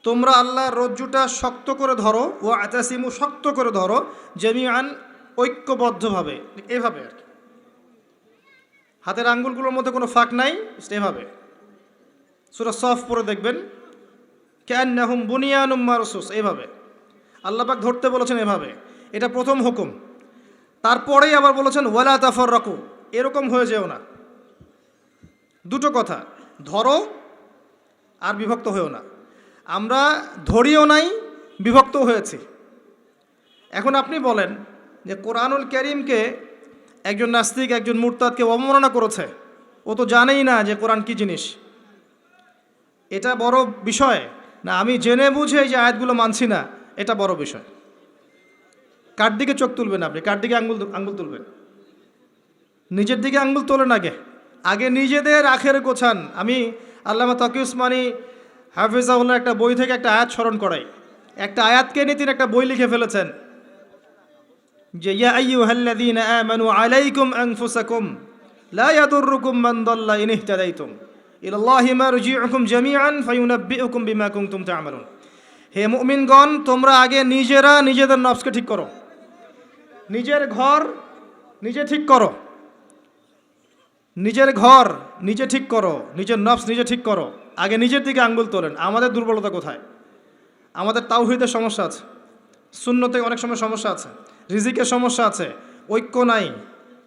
তোমরা আল্লাহর রজ্জুটা শক্ত করে ধরো, ওয়া'তাসিমু, শক্ত করে ধরো, জামিআন, ঐক্যবদ্ধভাবে, এভাবে আর কি। হাতের আঙ্গুলগুলোর মধ্যে কোনো ফাঁক নাই, এভাবে। সূরা সফ পড়ে দেখবেন, কান্নাহুম বুনিয়ানুম মারসুস, এইভাবে আল্লাহ পাক ধরতে বলেছেন, এভাবে। এটা প্রথম হুকুম। তারপরেই আবার বলেছেন ওয়ালা তাফাররাকু, এরকম হয়ে যেও না। দুটো কথা, ধরো আর বিভক্ত হয়েও না। আমরা ধরিও নাই, বিভক্ত হয়েছি। এখন আপনি বলেন যে কোরআনুল কারীমকে একজন নাস্তিক, একজন মুরতাদকে অবমাননা করেছে, ও তো জানেই না যে কোরআন কি জিনিস। এটা বড় বিষয় না আমি জেনে বুঝে এই যে আয়াতগুলো মানছি না, এটা বড় বিষয়। কার দিকে চোখ তুলবেন আপনি? কার দিকে আঙ্গুল তুলবেন? নিজের দিকে আঙ্গুল তোলেন আগে নিজেদের আখের গোছান। আমি আল্লামা তকি উসমানী হাফিজাহুল্লাহ একটা বই থেকে একটা আয়াত স্মরণ করাই। একটা আয়াতকে নিয়ে তিনি একটা বই লিখে ফেলেছেন যে ইয়া আইয়ুহাল্লাযীনা আমানু আলাইকুম আনফুসাকুম লা ইয়াদুররুকুম মান দাল্লা ইন ইহতাদাইতুম ইলাল্লাহি মারজিউকুম জামিআন ফায়ুনাব্বিউকুম বিমা কুনতুম তা'মালুন। হে মুমিনগণ, তোমরা আগে নিজেরা নিজেদের নফসকে ঠিক করো, নিজের ঘর নিজে ঠিক করো, নিজের ঘর নিজে ঠিক করো, নিজের নফস নিজে ঠিক করো। আগে নিজের দিকে আঙ্গুল তোলেন। আমাদের দুর্বলতা কোথায়? আমাদের তাওহীদের সমস্যা আছে, সুন্নতে অনেক সময় সমস্যা আছে, রিজিকের সমস্যা আছে, ঐক্য নাই,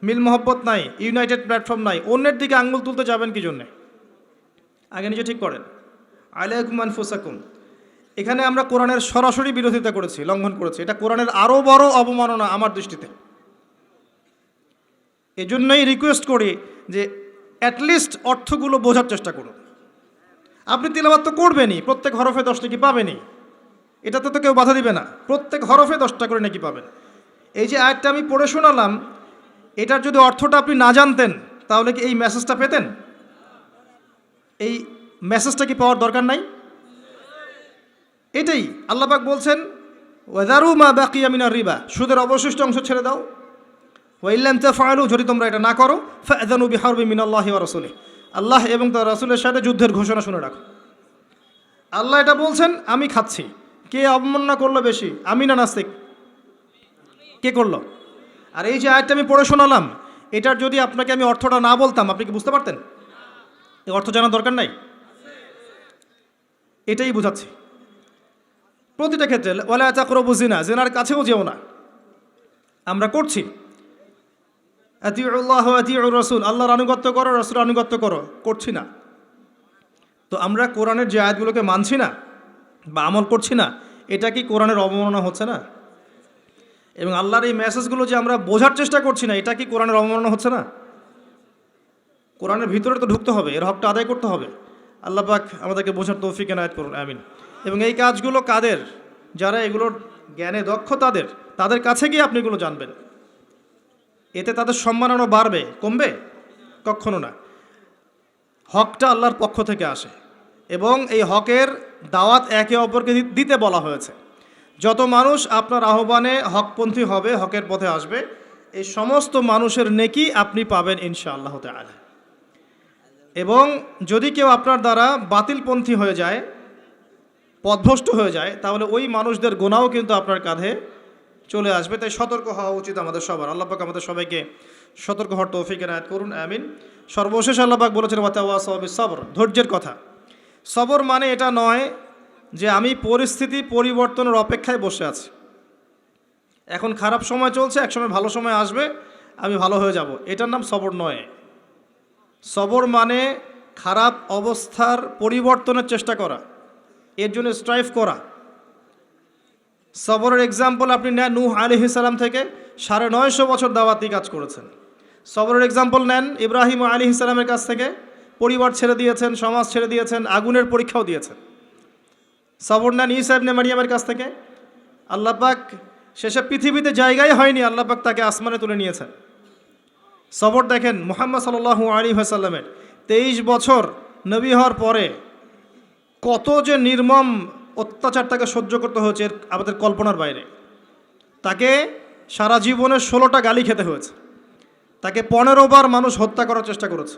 মিল মহব্বত নাই, ইউনাইটেড প্ল্যাটফর্ম নাই। অন্যের দিকে আঙ্গুল তুলতে যাবেন কি জন্যে? আগে নিজে ঠিক করেন। আলাইকুম আনফুসাকুম, এখানে আমরা কোরআনের সরাসরি বিরোধিতা করেছি, লঙ্ঘন করেছি। এটা কোরআনের আরও বড় অবমাননা আমার দৃষ্টিতে। এজন্যই রিকোয়েস্ট করি যে অ্যাটলিস্ট অর্থগুলো বোঝার চেষ্টা করুন। আপনি তিলাওয়াত তো করবেনই, প্রত্যেক হরফে 10 নাকি পাবেনই, এটাতে তো কেউ বাধা দিবে না। প্রত্যেক হরফে 10টা করে নাকি পাবেন। এই যে আয়াতটা আমি পড়ে শোনালাম, এটার যদি অর্থটা আপনি না জানতেন তাহলে কি এই মেসেজটা পেতেন? এই মেসেজটা কি পাওয়ার দরকার নাই? এটাই আল্লাহ পাক বলছেন ওয়াযারু মা বাকিয়া মিনার রিবা, সুদের অবশিষ্ট অংশ ছেড়ে দাও। ওয়া ইল্লাম তাফআলু, যদি তোমরা এটা না করো, ফাআযানু বিহারবিন মিনাল্লাহি ওয়া রাসূলিহি, আল্লাহ এবং তার রাসূলের সাথে যুদ্ধের ঘোষণা শুনে রাখো। আল্লাহ এটা বলছেন, আমি খাচ্ছি। কে অবমাননা করলো বেশি, আমি না নাস্তিক? কে করলো? আর এই যে আয়াতটা আমি পড়ে শোনালাম, এটার যদি আপনাকে আমি অর্থটা না বলতাম, আপনি কি বুঝতে পারতেন? এই অর্থ জানার দরকার নাই, এটাই বোঝাচ্ছি। প্রতিটা ক্ষেত্রে ওয়ালা তাকরাবু জিনা, জিনার কাছেও যেও না। আমরা করছি, আতিউল্লাহ ওয়া আতিউর রাসূল, আল্লাহর আনুগত্য করো, রাসূলের আনুগত্য করো, করছি না। তো আমরা কোরআনের যে আয়াতগুলোকে মানছি না বা আমল করছি না, এটা কি কোরআনের অবমাননা হচ্ছে না? এবং আল্লাহর এই মেসেজগুলো যে আমরা বোঝার চেষ্টা করছি না, এটা কি কোরআনের অবমাননা হচ্ছে না? কোরআনের ভিতরে তো ঢুকতে হবে, এর হকটা আদায় করতে হবে। আল্লাহ পাক আমাদেরকে বোঝার তৌফিক এনায়েত করুন, আমিন। এবং এই কাজগুলো কাদের? যারা এগুলোর জ্ঞানে দক্ষ, তাদের কাছে গিয়ে আপনি এগুলো জানবেন। এতে তাদের সম্মান আরও বাড়বে, কমবে? কখনো না। হকটা আল্লাহর পক্ষ থেকে আসে এবং এই হকের দাওয়াত একে অপরকে দিতে বলা হয়েছে। যত মানুষ আপনার আহ্বানে হকপন্থী হবে, হকের পথে আসবে, এই সমস্ত মানুষের নেকি আপনি পাবেন ইনশাআল্লাহ তাআলা। এবং যদি কেউ আপনার দ্বারা বাতিলপন্থী হয়ে যায়, পথভ্রষ্ট হয়ে যায়, তাহলে ওই মানুষদের গুনাহও কিন্তু আপনার কাঁধে চলে আসবে। তাই সতর্ক হওয়া উচিত আমাদের সবার। আল্লাহ পাক আমাদের সবাইকে সতর্ক হওয়ার তৌফিক এনায়েত করুন, আমিন। সর্বশেষ আল্লাহ পাক বলেছেন ওয়াতাওয়াসাউ বিস-সবর, ধৈর্যের কথা। সবর মানে এটা নয় যে আমি পরিস্থিতি পরিবর্তনের অপেক্ষায় বসে আছি, এখন খারাপ সময় চলছে, একসময় ভালো সময় আসবে, আমি ভালো হয়ে যাব, এটার নাম সবর নয়। সবর মানে খারাপ অবস্থার পরিবর্তনের চেষ্টা করা, এর জন্য স্ট্রাইভ করা। সবরের এক্সাম্পল আপনি নেন নূহ আলাইহিস সালাম থেকে 950 বছর দাওয়াতি কাজ করেছেন। সবরের এক্সাম্পল নেন ইব্রাহিম আলাইহিস সালামের কাছ থেকে, পরিবার ছেড়ে দিয়েছেন, সমাজ ছেড়ে দিয়েছেন, আগুনের পরীক্ষাও দিয়েছেন। সবর নেন ঈসা ইবনে মারিয়ামের কাছ থেকে, আল্লাহ পাক শেষে পৃথিবীতে জায়গাই হয়নি, আল্লাহ পাক তাকে আসমানে তুলে নিয়েছেন। সবর দেখেন মুহাম্মদ সাল্লাল্লাহু আলাইহি ওয়াসাল্লামের 23 বছর নবী হওয়ার পরে কত যে নির্মম অত্যাচার তাকে সহ্য করতে হয়েছে, আমাদের কল্পনার বাইরে। তাকে সারা জীবনে 16টা গালি খেতে হয়েছে, তাকে 15 বার মানুষ হত্যা করার চেষ্টা করেছে,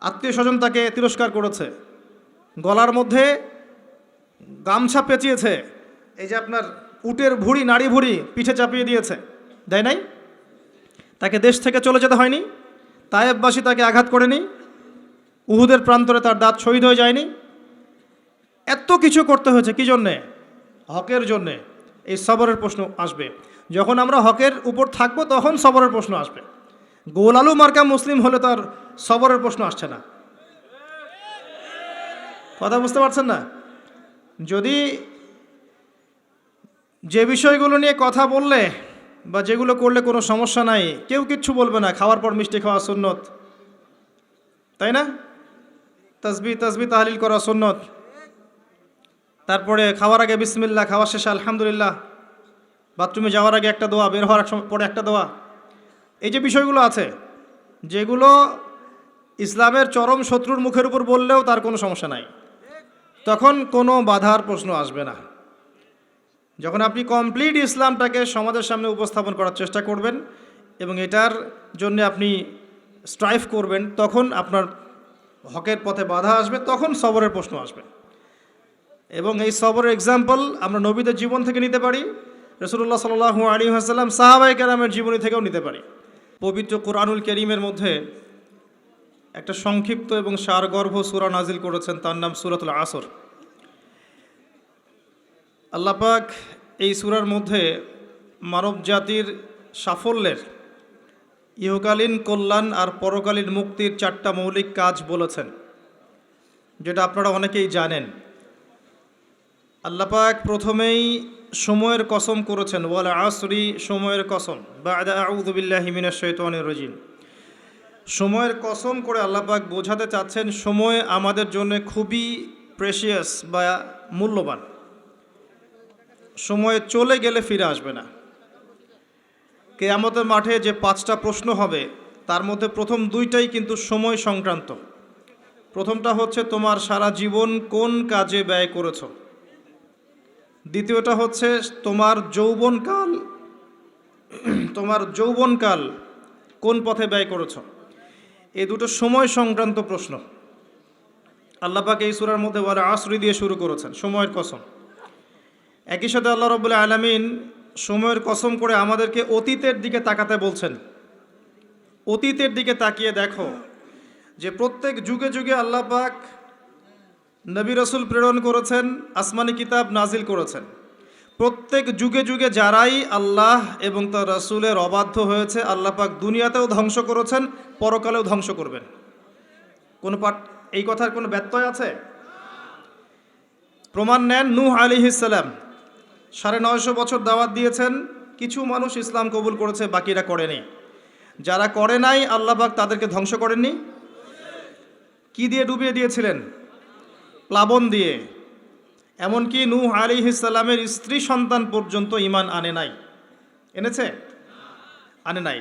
আত্মীয় স্বজন তাকে তিরস্কার করেছে, গলার মধ্যে গামছা পেঁচিয়েছে, এই যে আপনার উটের ভুঁড়ি, নাড়ি ভুঁড়ি পিঠে চাপিয়ে দিয়েছে, দেয় নাই? তাকে দেশ থেকে চলে যেতে হয়নি, তায়েববাসী তাকে আঘাত করেনি, উহুদের প্রান্তরে তার দাঁত শহীদ হয়ে যায়নি। এত কিছু করতে হয়েছে কি জন্যে? হকের জন্যে। এই সবরের প্রশ্ন আসবে যখন আমরা হকের উপর থাকবো, তখন সবরের প্রশ্ন আসবে। গোল আলু মার্কা মুসলিম হলে তার সবরের প্রশ্ন আসছে না। কথা বুঝতে পারছেন না? যদি যে বিষয়গুলো নিয়ে কথা বললে বা যেগুলো করলে কোনো সমস্যা নাই, কেউ কিচ্ছু বলবে না, খাওয়ার পর মিষ্টি খাওয়া সুন্নত, তাই না? তাসবিহ তাহলিল করা সুন্নত, তারপরে খাওয়ার আগে বিসমিল্লাহ, খাওয়ার শেষে আলহামদুলিল্লাহ, বাথরুমে যাওয়ার আগে একটা দোয়া, বের হওয়ার পরে একটা দোয়া। এই যে বিষয়গুলো আছে, যেগুলো ইসলামের চরম শত্রুর মুখের উপর বললেও তার কোনো সমস্যা নাই, তখন কোনো বাধার প্রশ্ন আসবে না। যখন আপনি কমপ্লিট ইসলামটাকে সমাজের সামনে উপস্থাপন করার চেষ্টা করবেন এবং এটার জন্য আপনি স্ট্রাইভ করবেন, তখন আপনার হকের পথে বাধা আসবে, তখন সবরের প্রশ্ন আসবে। এবং এই সবরের এক্সাম্পল আমরা নবীদের জীবন থেকে নিতে পারি, রাসূলুল্লাহ সাল্লাল্লাহু আলাইহি ওয়াসাল্লাম সাহাবায়ে কেরামের জীবনী থেকেও নিতে পারি। পবিত্র কুরআনুল কারীমের মধ্যে একটা সংক্ষিপ্ত এবং সারগর্ভ সূরা নাজিল করেছেন, তার নাম সূরাতুল আসর। আল্লাহ পাক এই সূরার মধ্যে মানব জাতির সাফল্যের, ইহকালীন কল্যাণ আর পরকালীন মুক্তির 4টা মৌলিক কাজ বলেছেন, যেটা আপনারা অনেকেই জানেন। আল্লাহ পাক প্রথমেই সময়ের কসম করেছেন, ওয়াল আসরি, সময়ের কসম, বা'দা আউযু বিল্লাহি মিনাশ শাইতানির রাজিম। সময়ের কসম করে আল্লাহ পাক বোঝাতে চাচ্ছেন সময় আমাদের জন্য খুবই প্রেশিয়াস বা মূল্যবান। সময় চলে গেলে ফিরে আসবে না। কিয়ামতের মাঠে যে 5টা প্রশ্ন হবে, তার মধ্যে প্রথম 2টাই কিন্তু সময় সংক্রান্ত। প্রথমটা হচ্ছে তোমার সারা জীবন কোন কাজে ব্যয় করেছো, দ্বিতীয়টা হচ্ছে তোমার যৌবনকাল কোন পথে ব্যয় করেছো। এই দুটো সময় সংক্রান্ত প্রশ্ন। আল্লাহ পাক এই সূরার মধ্যে ওয়াল আসরি দিয়ে শুরু করেছেন, সময়ের কসম। একই সাথে আল্লাহ রাব্বুল আলামিন সময়ের কসম করে আমাদেরকে অতীতের দিকে তাকাতে বলছেন। অতীতের দিকে তাকিয়ে দেখো যে প্রত্যেক যুগে যুগে আল্লাহ পাক নবী রাসূল প্রেরণ করেছেন, আসমানি কিতাব নাজিল করেছেন। প্রত্যেক যুগে যুগে যারাই আল্লাহ এবং তার রাসূলের অবাধ্য হয়েছে, আল্লাহ পাক দুনিয়াতেও ধ্বংস করেছেন, পরকালেও ধ্বংস করবেন। কোনো এই কথার কোনো ব্যত্যয় আছে? প্রমাণ নেন, নূহ আলাইহিস সালাম 950 বছর দাওয়াত দিয়েছেন, কিছু মানুষ ইসলাম কবুল করেছে, বাকিরা করেনি। যারা করে নাই আল্লাহ পাক তাদেরকে ধ্বংস করেননি। কি দিয়ে ডুবিয়ে দিয়েছিলেন? প্লাবন দিয়ে। এমনকি নূহ আলাইহিস সালামের স্ত্রী সন্তান পর্যন্ত ঈমান আনে নাই। এনেছে? আনে নাই।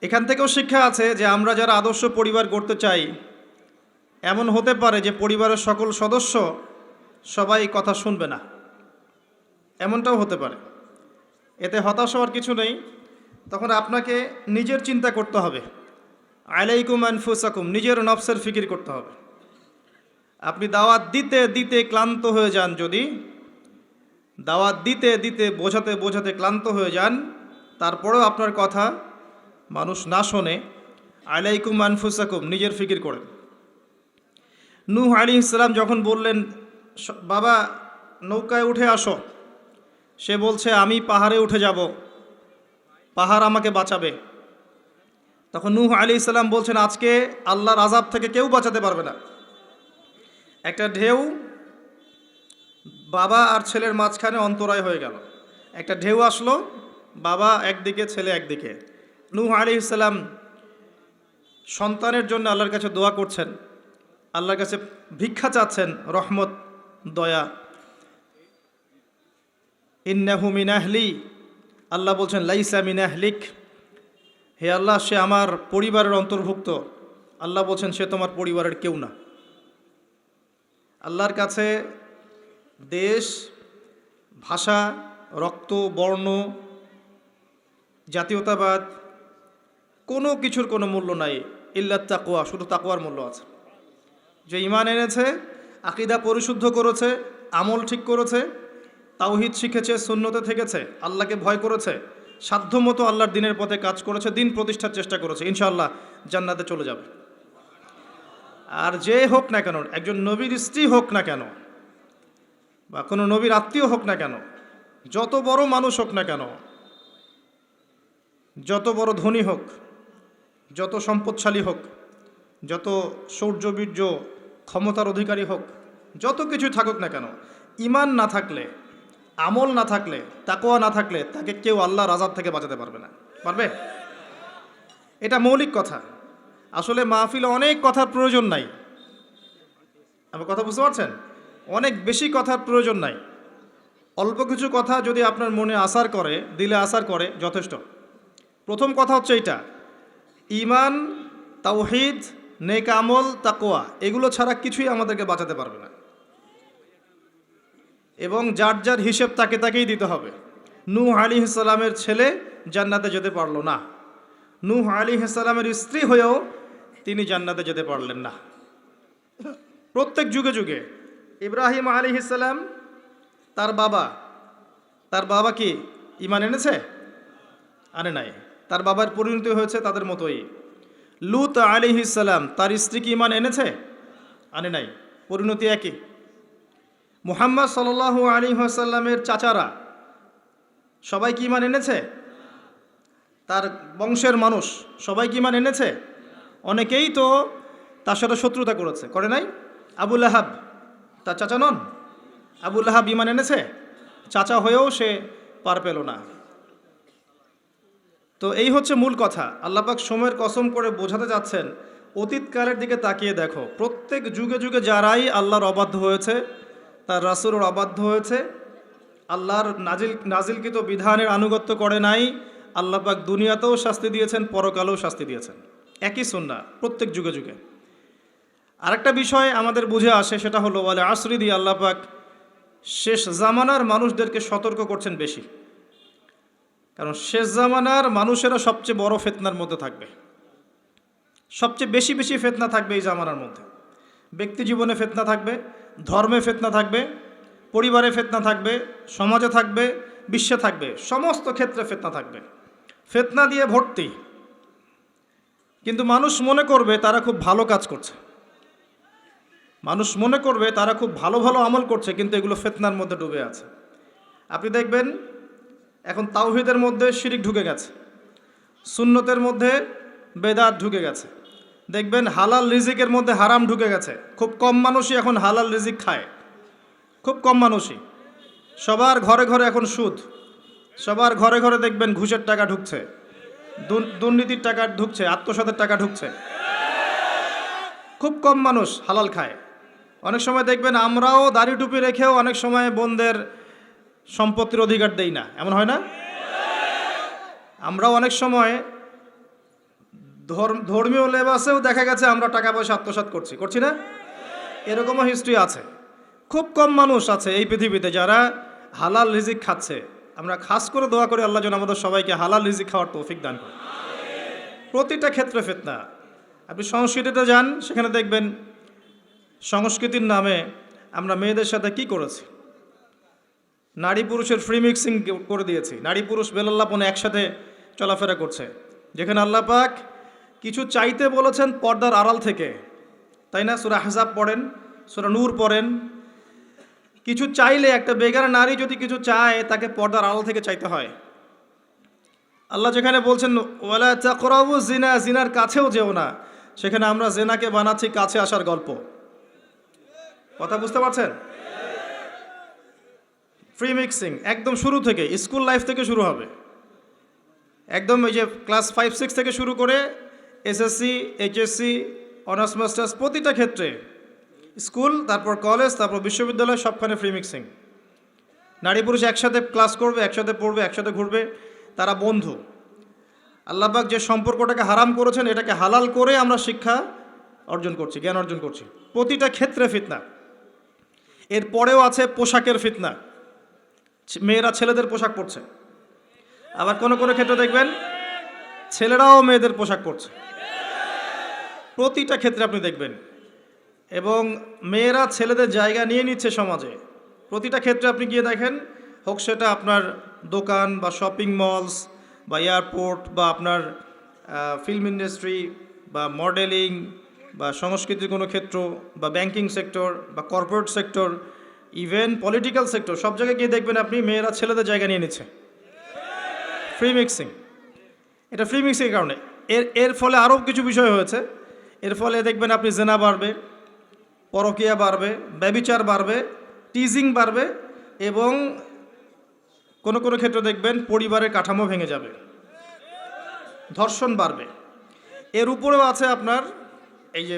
এখান থেকেও শিক্ষা আছে যে আমরা যারা আদর্শ পরিবার গড়তে চাই, এমন হতে পারে যে পরিবারের সকল সদস্য সবাই কথা শুনবে না, এমনটাও হতে পারে। এতে হতাশ হওয়ার কিছু নেই। তখন আপনাকে নিজের চিন্তা করতে হবে, আলাইকুম আনফুসাকুম, নিজের নফসের ফিকির করতে হবে। আপনি দাওয়াত দিতে দিতে ক্লান্ত হয়ে যান, যদি দাওয়াত দিতে দিতে বোঝাতে বোঝাতে ক্লান্ত হয়ে যান, তারপরেও আপনার কথা মানুষ না শোনে, আলাইকুম আনফুসাকুম, নিজের ফিকির করেন। নূহ আলাইহিস সালাম যখন বললেন, বাবা নৌকায় উঠে আসো, সে বলছে আমি পাহাড়ে উঠে যাব, পাহাড় আমাকে বাঁচাবে। তখন নূহ আলাইহিস সালাম বলছেন, আজকে আল্লাহর আযাব থেকে কেউ বাঁচাতে পারবে না। একটা ঢেউ বাবা আর ছেলের মাঝখানে অন্তরায় হয়ে গেল। একটা ঢেউ আসলো, বাবা একদিকে ছেলে একদিকে। নূহ আলাইহিস সালাম সন্তানের জন্য আল্লাহর কাছে দোয়া করছেন, আল্লাহর কাছে ভিক্ষা চাচ্ছেন, রহমত, দয়া। ইন্নাহু মিন আহলি, আল্লাহ বলছেন লাইসা মিন আহলিক, হে আল্লাহ সে আমার পরিবারের অন্তর্ভুক্ত। আল্লাহ বলছেন সে তোমার পরিবারের কেউ না। আল্লাহর কাছে দেশ, ভাষা, রক্ত, বর্ণ, জাতীয়তাবাদ কোনো কিছুর কোনো মূল্য নাই, ইল্লাত তাকওয়া, শুধু তাকওয়ার মূল্য আছে। যে ঈমান এনেছে, আকীদা পরিশুদ্ধ করেছে, আমল ঠিক করেছে, তাওহীদ শিখেছে, সুন্নতে থেকেছে, আল্লাহকে ভয় করেছে, সাধ্যমতো আল্লাহর দিনের পথে কাজ করেছে, দিন প্রতিষ্ঠার চেষ্টা করেছে, ইনশাআল্লাহ জান্নাতে চলে যাবে। আর যে হোক না কেন, একজন নবীর স্ত্রী হোক না কেন, বা কোনো নবীর আত্মীয় হোক না কেন, যত বড় মানুষ হোক না কেন, যত বড় ধনী হোক, যত সম্পদশালী হোক, যত শৌর্যবীর্য ক্ষমতার অধিকারী হোক, যত কিছু থাকুক না কেন, ঈমান না থাকলে, আমল না থাকলে, তাকওয়া না থাকলে, তাকে কেউ আল্লাহর আযাব থেকে বাঁচাতে পারবে না। পারবে? এটা মৌলিক কথা। আসলে মাহফিলে অনেক কথার প্রয়োজন নাই। আমার কথা বুঝতে পারছেন? অনেক বেশি কথার প্রয়োজন নাই। অল্প কিছু কথা যদি আপনার মনে আসার করে, দিলে আসার করে, যথেষ্ট। প্রথম কথা হচ্ছে এইটা, ঈমান, তাওহীদ, নেক আমল, তাকওয়া, এগুলো ছাড়া কিছুই আমাদেরকে বাঁচাতে পারবে না। এবং যার যার হিসেব তাকে তাকেই দিতে হবে। নূহ আলাইহিস সালামের ছেলে জান্নাতে যেতে পারলো না, নূহ আলাইহিস সালামের স্ত্রী হয়েও তিনি জান্নাতে যেতে পারলেন না। প্রত্যেক যুগে যুগে ইব্রাহিম আলাইহিস সালাম, তার বাবা কি ঈমান এনেছে? আনে নাই। তার বাবার পরিণতি হয়েছে তাদের মতোই। লূত আলাইহিস সালাম, তার স্ত্রী কি ঈমান এনেছে? আনে নাই, পরিণতি একই। মুহাম্মদ সাল্লাল্লাহু আলাইহি ওয়াসাল্লামের চাচারা সবাই কি ঈমান এনেছে? তার বংশের মানুষ সবাই কি ঈমান এনেছে? অনেকেই তো তার সাথে শত্রুতা করেছে, করে নাই? আবু লাহাব তার চাচা নন? আবু লাহাব ঈমান এনেছে, চাচা হয়েও সে পার পেল না। তো এই হচ্ছে মূল কথা। আল্লাহ পাক সময়ের কসম করে বোঝাতে যাচ্ছেন, অতীতকালের দিকে তাকিয়ে দেখো, প্রত্যেক যুগে যুগে যারাই আল্লাহর অবাধ্য হয়েছে, তার রাসূলের অবাধ্য হয়েছে, আল্লাহর নাজিলকৃত বিধানের আনুগত্য করে নাই, আল্লাহ পাক দুনিয়াতেও শাস্তি দিয়েছেন, পরকালেও শাস্তি দিয়েছেন। একই সুন্নাহ প্রত্যেক যুগে যুগে। আরেকটা বিষয় আমাদের বুঝে আসে, সেটা হলো ওয়াল আসরি দিয়ে আল্লাহ পাক শেষ জামানার মানুষদেরকে সতর্ক করছেন বেশি। কারণ শেষ জামানার মানুষেরা সবচেয়ে বড় ফিতনার মধ্যে থাকবে, সবচেয়ে বেশি বেশি ফিতনা থাকবে এই জামানার মধ্যে। ব্যক্তি জীবনে ফিতনা থাকবে, ধর্মে ফিতনা থাকবে, পরিবারে ফিতনা থাকবে, সমাজে থাকবে, বিশ্বে থাকবে, সমস্ত ক্ষেত্রে ফিতনা থাকবে, ফিতনা দিয়ে ভর্তি। কিন্তু মানুষ মনে করবে তারা খুব ভালো কাজ করছে, মানুষ মনে করবে তারা খুব ভালো ভালো আমল করছে, কিন্তু এগুলো ফিতনার মধ্যে ডুবে আছে। আপনি দেখবেন এখন তাওহীদের মধ্যে শিরিক ঢুকে গেছে, সুন্নতের মধ্যে বেদাত ঢুকে গেছে, দেখবেন হালাল রিজিকের মধ্যে হারাম ঢুকে গেছে। খুব কম মানুষই এখন হালাল রিজিক খায়, খুব কম মানুষই। সবার ঘরে ঘরে এখন সুদ, সবার ঘরে ঘরে দেখবেন ঘুষের টাকা ঢুকছে, দুর্নীতির টাকা ঢুকছে, আত্মসাতের টাকা ঢুকছে। খুব কম মানুষ হালাল খায়। অনেক সময় দেখবেন আমরাও দাড়ি টুপি রেখেও অনেক সময় বোনদের সম্পত্তির অধিকার দেই না, এমন হয় না? আমরাও অনেক সময় ধর্মীয় লেবাসেও দেখা গেছে আমরা টাকা পয়সা আত্মসাৎ করছি না? এরকমও হিস্ট্রি আছে। খুব কম মানুষ আছে এই পৃথিবীতে যারা হালাল রিজিক খাচ্ছে। আমরা খাস করে দোয়া করি আল্লাহ যেন আমাদের সবাইকে হালাল রিজিক খাওয়ার তৌফিক দান করে। প্রতিটা ক্ষেত্রে ফিতনা। আপনি সংস্কৃতিতে যান, সেখানে দেখবেন সংস্কৃতির নামে আমরা মেয়েদের সাথে কি করেছি, নারী পুরুষের ফ্রি মিক্সিং করে দিয়েছি। নারী পুরুষ বেলাল্লাপনে একসাথে চলাফেরা করছে, যেখানে আল্লাহ পাক কিছু চাইতে বলেছেন পর্দার আড়াল থেকে, তাই না? সূরা আহজাব পড়েন, সূরা নূর পড়েন। কিছু চাইলে একটা বেগার নারী যদি কিছু চায় তাকে পর্দার আড়াল থেকে চাইতে হয়। আল্লাহ যেখানে বলছেন ওয়ালা তাকরাবু জিনা, জিনার কাছেও যেও না, সেখানে আমরা জেনাকে বানাচ্ছি কাছে আসার গল্প। কথা বুঝতে পারছেন? ফ্রি মিক্সিং একদম শুরু থেকে, স্কুল লাইফ থেকে শুরু হবে, একদম এই যে ক্লাস 5-6 থেকে শুরু করে এসএসসি, এইচএসসি, অনার্স মাস্টার্স, প্রতিটা ক্ষেত্রে, স্কুল, তারপর কলেজ, তারপর বিশ্ববিদ্যালয়, সবখানে ফ্রি মিক্সিং। নারী পুরুষ একসাথে ক্লাস করবে, একসাথে পড়বে, একসাথে ঘুরবে, তারা বন্ধু। আল্লাহ পাক যে সম্পর্কটাকে হারাম করেছেন এটাকে হালাল করে আমরা শিক্ষা অর্জন করছি, জ্ঞান অর্জন করছি। প্রতিটা ক্ষেত্রে ফিতনা। এরপরেও আছে পোশাকের ফিতনা, মেয়েরা ছেলেদের পোশাক পরছে, আবার কোনো কোনো ক্ষেত্রে দেখবেন ছেলেরাও মেয়েদের পোশাক পরছে। প্রতিটা ক্ষেত্রে আপনি দেখবেন, এবং মেয়েরা ছেলেদের জায়গা নিয়ে নিচ্ছে সমাজে। প্রতিটা ক্ষেত্রে আপনি গিয়ে দেখেন, হোক সেটা আপনার দোকান বা শপিং মলস বা এয়ারপোর্ট বা আপনার ফিল্ম ইন্ডাস্ট্রি বা মডেলিং বা সংস্কৃতির কোনো ক্ষেত্র বা ব্যাংকিং সেক্টর বা corporate sector, even political sector, সব জায়গায় গিয়ে দেখবেন আপনি মেয়েরা ছেলেদের জায়গা নিয়ে নিচ্ছে। ফ্রি মিক্সিং, এটা ফ্রি মিক্সিংয়ের কারণে। এর ফলে আরও কিছু বিষয় হয়েছে। এর ফলে দেখবেন আপনি জেনা বাড়বে, পরকীয়া বাড়বে, ব্যভিচার বাড়বে, টিজিং বাড়বে, এবং কোনো কোনো ক্ষেত্রে দেখবেন পরিবারের কাঠামো ভেঙে যাবে, ধর্ষণ বাড়বে। এর উপরেও আছে আপনার এই যে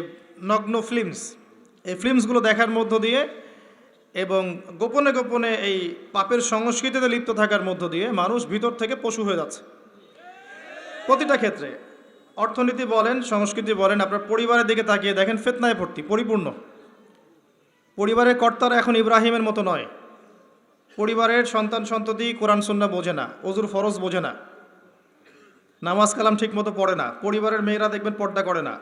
নগ্ন ফিল্মস, এই ফিল্মসগুলো দেখার মধ্য দিয়ে এবং গোপনে গোপনে এই পাপের সংস্কৃতিতে লিপ্ত থাকার মধ্য দিয়ে মানুষ ভিতর থেকে পশু হয়ে যাচ্ছে। প্রতিটা ক্ষেত্রে, অর্থনীতি বলেন, সংস্কৃতি বলেন, আপনার পরিবারের দিকে তাকিয়ে দেখেন ফিতনায় ভর্তি, পরিপূর্ণ। পরিবারের কর্তারা এখন ইব্রাহিমের মতো নয়। পরিবারের সন্তান সন্ততি কোরআন সুন্নাহ বোঝে না, ওযুর ফরজ বোঝে না, নামাজ কালাম ঠিক মতো পড়ে না। পরিবারের মেয়েরা দেখবেন পর্দা করে না,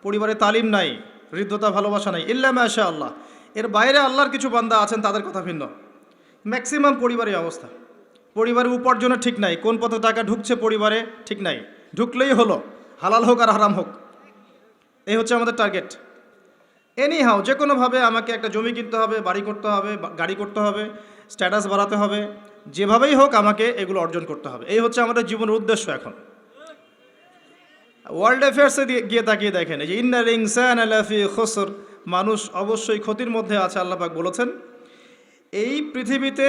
পরিবারে তালিম নাই, হৃদ্যতা ভালোবাসা নাই, ইল্লা মাশা আল্লাহ। এর বাইরে আল্লাহর কিছু বান্দা আছেন, তাদের কথা ভিন্ন। ম্যাক্সিমাম পরিবারের অবস্থা, পরিবারের উপার্জনের ঠিক নাই, কোন পথে টাকা ঢুকছে পরিবারে ঠিক নাই, ঢুকলেই হলো, হালাল হোক আর হারাম হোক, এই হচ্ছে আমাদের টার্গেট। এনি হাও, যে কোনোভাবে আমাকে একটা জমি কিনতে হবে, বাড়ি করতে হবে, গাড়ি করতে হবে, স্ট্যাটাস বাড়াতে হবে, যেভাবেই হোক আমাকে এগুলো অর্জন করতে হবে। এই হচ্ছে আমাদের জীবনের উদ্দেশ্য। এখন ওয়ার্ল্ড অ্যাফেয়ার্সে গিয়ে তাকিয়ে দেখেন, এই যে ইন্নাল ইনসানা লাফি খুসর, মানুষ অবশ্যই ক্ষতির মধ্যে আছে। আল্লাহ পাক বলেছেন এই পৃথিবীতে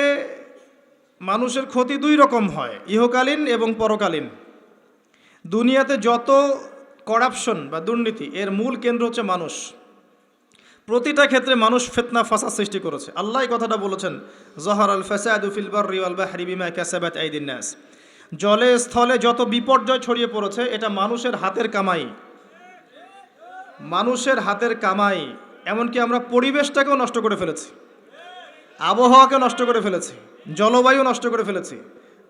মানুষের ক্ষতি দুই রকম হয়, ইহকালীন এবং পরকালীন। দুনিয়াতে যত করাপশন বা দুর্নীতি, এর মূল কেন্দ্র হচ্ছে মানুষ। প্রতিটা ক্ষেত্রে মানুষ ফিতনা ফাসাদ সৃষ্টি করেছে। আল্লাহ এই কথাটা বলেছেন, যাহারাল ফাসাদু ফিল বাররি ওয়াল বাহরি বিমা কাসাবাত আইদিন নাস। জলে স্থলে যত বিপর্যয় ছড়িয়ে পড়েছে এটা মানুষের হাতের কামাই, মানুষের হাতের কামাই। এমনকি আমরা পরিবেশটাকেও নষ্ট করে ফেলেছি, আবহাওয়াকে নষ্ট করে ফেলেছি, জলবায়ু নষ্ট করে ফেলেছি,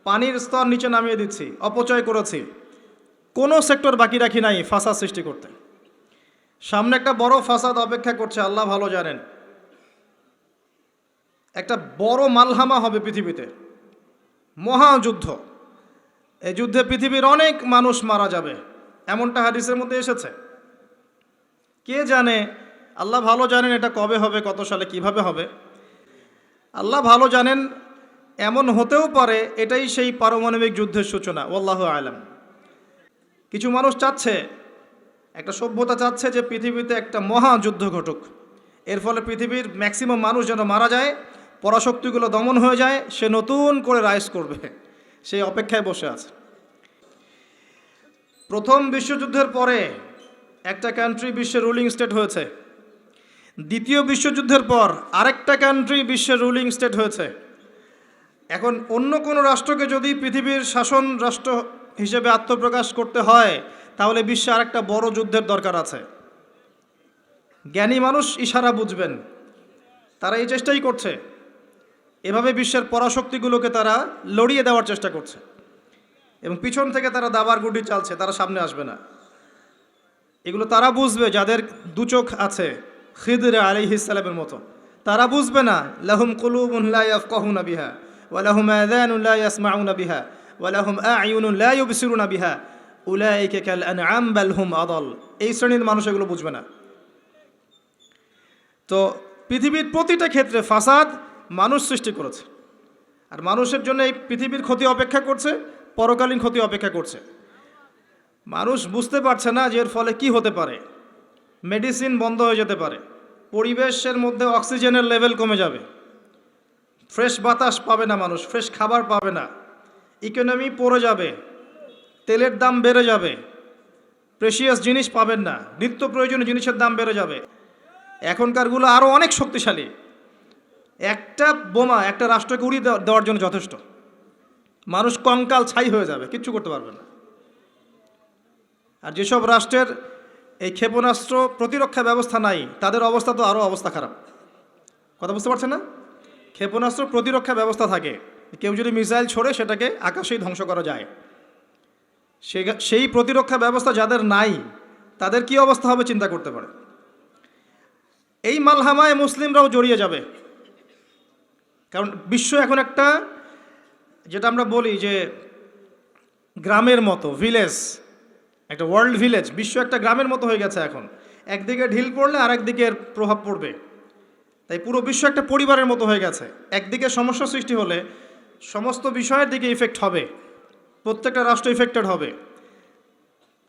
পানির স্তর নিচে নামিয়ে দিচ্ছি, অপচয় করেছি। কোনো সেক্টর বাকি রাখি নাই ফাসাদ সৃষ্টি করতে। সামনে একটা বড় ফাসাদ অপেক্ষা করছে, আল্লাহ ভালো জানেন। একটা বড় মালহামা হবে পৃথিবীতে, মহাযুদ্ধ। এই যুদ্ধে পৃথিবীর অনেক মানুষ মারা যাবে, এমনটা হাদিসের মধ্যে এসেছে। কে জানে, আল্লাহ ভালো জানেন এটা কবে হবে, কত সালে, কিভাবে হবে। আল্লাহ ভালো জানেন, এমন হতেও পারে এটাই সেই পারমাণবিক যুদ্ধের সূচনা, ওয়াল্লাহু আলাম। কিছু মানুষ চাচ্ছে, একটা সভ্যতা চাচ্ছে যে পৃথিবীতে একটা মহাযুদ্ধ ঘটুক, এর ফলে পৃথিবীর ম্যাক্সিমাম মানুষ যেন মারা যায়, পরাশক্তিগুলো দমন হয়ে যায়, সে নতুন করে রাইজ করবে, সেই অপেক্ষায় বসে আছে। প্রথম বিশ্বযুদ্ধের পরে একটা কান্ট্রি বিশ্বের রুলিং স্টেট হয়েছে, দ্বিতীয় বিশ্বযুদ্ধের পর আরেকটা কান্ট্রি বিশ্বের রুলিং স্টেট হয়েছে। এখন অন্য কোনো রাষ্ট্রকে যদি পৃথিবীর শাসন রাষ্ট্র হিসেবে আত্মপ্রকাশ করতে হয়, তাহলে বিশ্বে আরেকটা বড় যুদ্ধের দরকার আছে। জ্ঞানী মানুষ ইশারা বুঝবেন, তারা এই চেষ্টাই করছে। এভাবে বিশ্বের পরাশক্তিগুলোকে তারা লড়িয়ে দেওয়ার চেষ্টা করছে, এবং পিছন থেকে তারা দাবার গুটি চালছে, তারা সামনে আসবে না। এগুলো তারা বুঝবে যাদের দু চোখ আছে, খিদর আলাইহিস সালামের মতো। তারা বুঝবে না, লাহুম কুলুবুন লা ইয়াফকাহুনা বিহা ওয়া লাহুম আযানুন লা ইয়াসমাউনা বিহা ওয়া লাহুম আ'য়ুনুন লা ইউবসিরুনা বিহা উলাইকা কাল আনআম বাল হুম আদাল। এই শ্রেণীর মানুষ এগুলো বুঝবে না। তো পৃথিবীর প্রতিটা ক্ষেত্রে ফাসাদ মানুষ সৃষ্টি করেছে, আর মানুষের জন্য এই পৃথিবীর ক্ষতি অপেক্ষা করছে, পরকালীন ক্ষতি অপেক্ষা করছে। মানুষ বুঝতে পারছে না যে এর ফলে কি হতে পারে। মেডিসিন বন্ধ হয়ে যেতে পারে, পরিবেশের মধ্যে অক্সিজেনের লেভেল কমে যাবে, ফ্রেশ বাতাস পাবে না মানুষ, ফ্রেশ খাবার পাবে না, ইকোনমি পড়ে যাবে, তেলের দাম বেড়ে যাবে, প্রেশিয়াস জিনিস পাবেন না, নিত্য প্রয়োজনীয় জিনিসের দাম বেড়ে যাবে। এখনকারগুলো আরও অনেক শক্তিশালী, একটা বোমা একটা রাষ্ট্রকে উড়িয়ে দেওয়ার জন্য যথেষ্ট। মানুষ কঙ্কাল ছাই হয়ে যাবে, কিচ্ছু করতে পারবে না। আর যেসব রাষ্ট্রের এই ক্ষেপণাস্ত্র প্রতিরক্ষা ব্যবস্থা নাই, তাদের অবস্থা তো আরও অবস্থা খারাপ। কথা বুঝতে পারছেন না? ক্ষেপণাস্ত্র প্রতিরক্ষা ব্যবস্থা থাকে, কেউ যদি মিসাইল ছোড়ে সেটাকে আকাশেই ধ্বংস করা যায়। সেই প্রতিরক্ষা ব্যবস্থা যাদের নাই, তাদের কি অবস্থা হবে চিন্তা করতে পারে। এই মালহামায় মুসলিমরাও জড়িয়ে যাবে, কারণ বিশ্ব এখন একটা, যেটা আমরা বলি যে গ্রামের মতো, ভিলেজ, একটা ওয়ার্ল্ড ভিলেজ, বিশ্ব একটা গ্রামের মতো হয়ে গেছে এখন। একদিকে ঢিল পড়লে আরেকদিকে এর প্রভাব পড়বে, তাই পুরো বিশ্ব একটা পরিবারের মতো হয়ে গেছে। একদিকে সমস্যা সৃষ্টি হলে সমস্ত বিষয়ের দিকে ইফেক্ট হবে, প্রত্যেকটা রাষ্ট্র ইফেক্টেড হবে।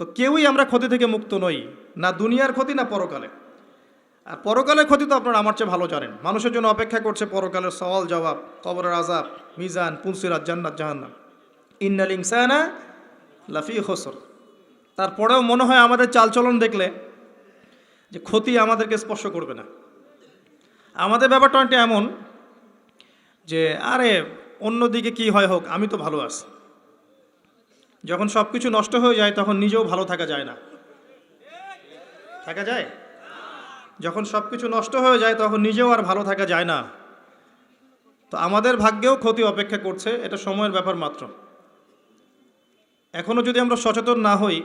তো কেউই আমরা ক্ষতি থেকে মুক্ত নই, না দুনিয়ার ক্ষতি না পরকালে। আর পরকালের ক্ষতি তো আপনারা আমার চেয়ে ভালো জানেন। মানুষের জন্য অপেক্ষা করছে পরকালের সওয়াল জবাব, কবরের আযাব, মিজান, পুলসিরাত, জান্নাত, জাহান্নাম। ইন্নাল ইনসানা লাফি খুসর। তারপরেও মনে হয় আমাদের চালচলন দেখলে যে ক্ষতি আমাদেরকে স্পর্শ করবে না। আমাদের ব্যাপারটা অনেকটা এমন যে আরে অন্যদিকে কি হয় হোক, আমি তো ভালো আছি। যখন সব কিছু নষ্ট হয়ে যায় তখন নিজেও ভালো থাকা যায় না। থাকা যায়? যখন সব কিছু নষ্ট হয়ে যায় তখন নিজেও আর ভালো থাকা যায় না। তো আমাদের ভাগ্যেও ক্ষতি অপেক্ষা করছে, এটা সময়ের ব্যাপার মাত্র। এখনও যদি আমরা সচেতন না হই,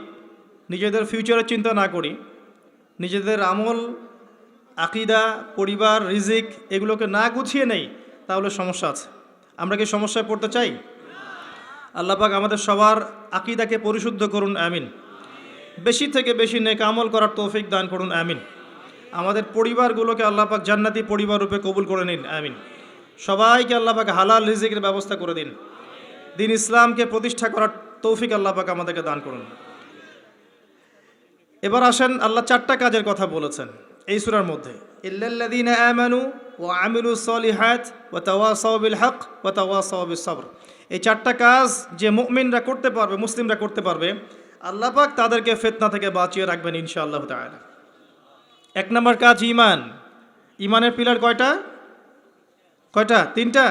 নিজেদের ফিউচারের চিন্তা না করি, নিজেদের আমল, আকিদা, পরিবার, রিজিক এগুলোকে না গুছিয়ে নেই, তাহলে সমস্যা আছে। আমরা কি সমস্যায় পড়তে চাই? আল্লাহ পাক আমাদের সবার আকিদাকে পরিশুদ্ধ করুন, আমিন। বেশি থেকে বেশি নেক আমল করার তৌফিক দান করুন, আমিন। আমাদের পরিবারগুলোকে আল্লাহ পাক জান্নাতি পরিবার রূপে কবুল করে নিন, আমিন। সবাইকে আল্লাহ পাক হালাল রিজিকের ব্যবস্থা করে দিন। দিন ইসলামকে প্রতিষ্ঠা করার তৌফিক আল্লাহ পাক আমাদেরকে দান করুন। এবার আসেন, আল্লাহ 4টা কাজের কথা বলেছেন এই সূরার মধ্যে। ইল্লাল্লাযীনা আমানু ওয়া আমিলুস সলিহাত ওয়া তাওয়াসাউ বিল হক ওয়া তাওয়াসাউ বিস সবর। এই 4টা কাজ যে মুমিনরা করতে পারবে, মুসলিমরা করতে পারবে, আল্লাহ পাক তাদেরকে ফিতনা থেকে বাঁচিয়ে রাখবেন ইনশাআল্লাহ তাআলা। 1 নম্বর কাজ ঈমান। ঈমানের পিলার কয়টা? কয়টা? 3টা?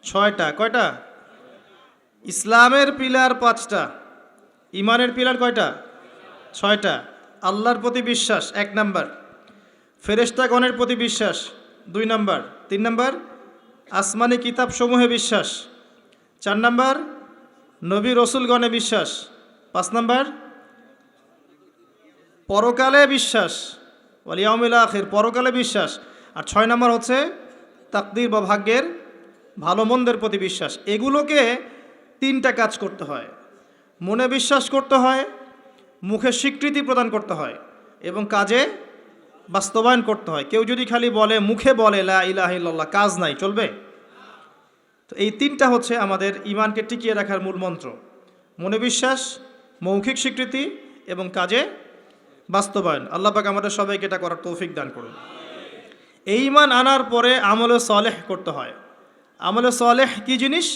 6টা? কয়টা? ইসলামের পিলার 5টা, ঈমানের পিলার কয়টা? 6টা। আল্লাহর প্রতি বিশ্বাস 1 নাম্বার, ফেরেশতাগণের প্রতি বিশ্বাস 2 নাম্বার, 3 নাম্বার আসমানি কিতাব সমূহে বিশ্বাস, 4 নাম্বার নবী রসুলগণে বিশ্বাস, 5 নাম্বার পরকালে বিশ্বাস, ওয়াল ইয়াউমিল আখির, পরকালে বিশ্বাস, আর 6 নাম্বার হচ্ছে তাকদীর বা ভাগ্যের ভালো মন্দের প্রতি বিশ্বাস, এগুলোকে তিনটা কাজ করতে হয়। মনে বিশ্বাস করতে হয়, মুখে স্বীকৃতি প্রদান করতে হয় এবং কাজে বাস্তবায়ন করতে হয়। কেউ যদি খালি বলে, মুখে বলে লা ইলাহা ইল্লাল্লাহ, কাজ নাই, চলবে? তো এই তিনটা হচ্ছে আমাদের ঈমানকে টিকিয়ে রাখার মূল মন্ত্র: মনে বিশ্বাস, মৌখিক স্বীকৃতি এবং কাজে বাস্তবায়ন। আল্লাহ পাক আমাদের সবাইকে এটা করার তৌফিক দান করুন। এই ঈমান আনার পরে আমলে সালেহ করতে হয়। আমলে সালেহ কি জিনিস?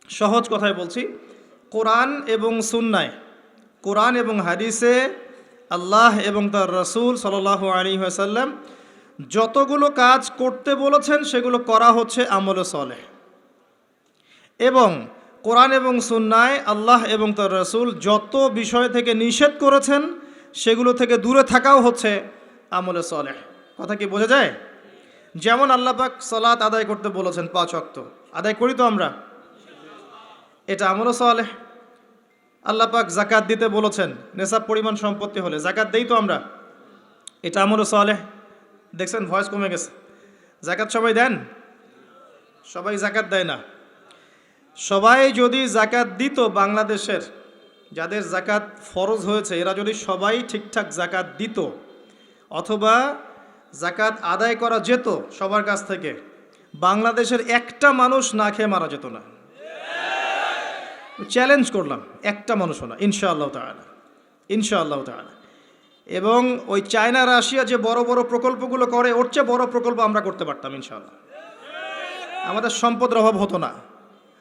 সহজ কথায় বলছি, কোরআন এবং সুন্নায়, কোরআন এবং হাদিসে আল্লাহ এবং তার রাসূল সাল্লাল্লাহু আলাইহি ওয়াসাল্লাম যতগুলো কাজ করতে বলেছেন সেগুলো করা হচ্ছে আমলে সালেহ। এবং কোরআন এবং সুন্নায় আল্লাহ এবং তার রাসূল যত বিষয় থেকে নিষেধ করেছেন সেগুলো থেকে দূরে থাকাও হচ্ছে আমলে সালেহ। কথা কি বোঝা যায়? যেমন আল্লাহ পাক সালাত আদায় করতে বলেছেন, 5 ওয়াক্ত আদায় করি তো আমরা, এটা আমলে সালেহ। আল্লাহ পাক যাকাত দিতে বলেছেন, নেশাব পরিমাণ সম্পত্তি হলে যাকাত দেই তো আমরা, এটা আমলে সালেহ। দেখছেন ভয়েস কমে গেছে। যাকাত সবাই দেন? সবাই যাকাত দেয় না। সবাই যদি যাকাত দিত, বাংলাদেশের যাদের যাকাত ফরজ হয়েছে এরা যদি সবাই ঠিকঠাক যাকাত দিত, অথবা যাকাত আদায় করা যেত সবার কাছ থেকে, বাংলাদেশের একটা মানুষ না খেয়ে মারা যেত না। চ্যালেঞ্জ করলাম, একটা মানুষও না, ইনশাআল্লাহ তাআলা, ইনশাআল্লাহ তাআলা। এবং ওই চায়না রাশিয়া যে বড় বড় প্রকল্পগুলো করে, ওর চেয়ে বড় প্রকল্প আমরা করতে পারতাম ইনশাআল্লাহ। আমাদের সম্পদের অভাব হতো না।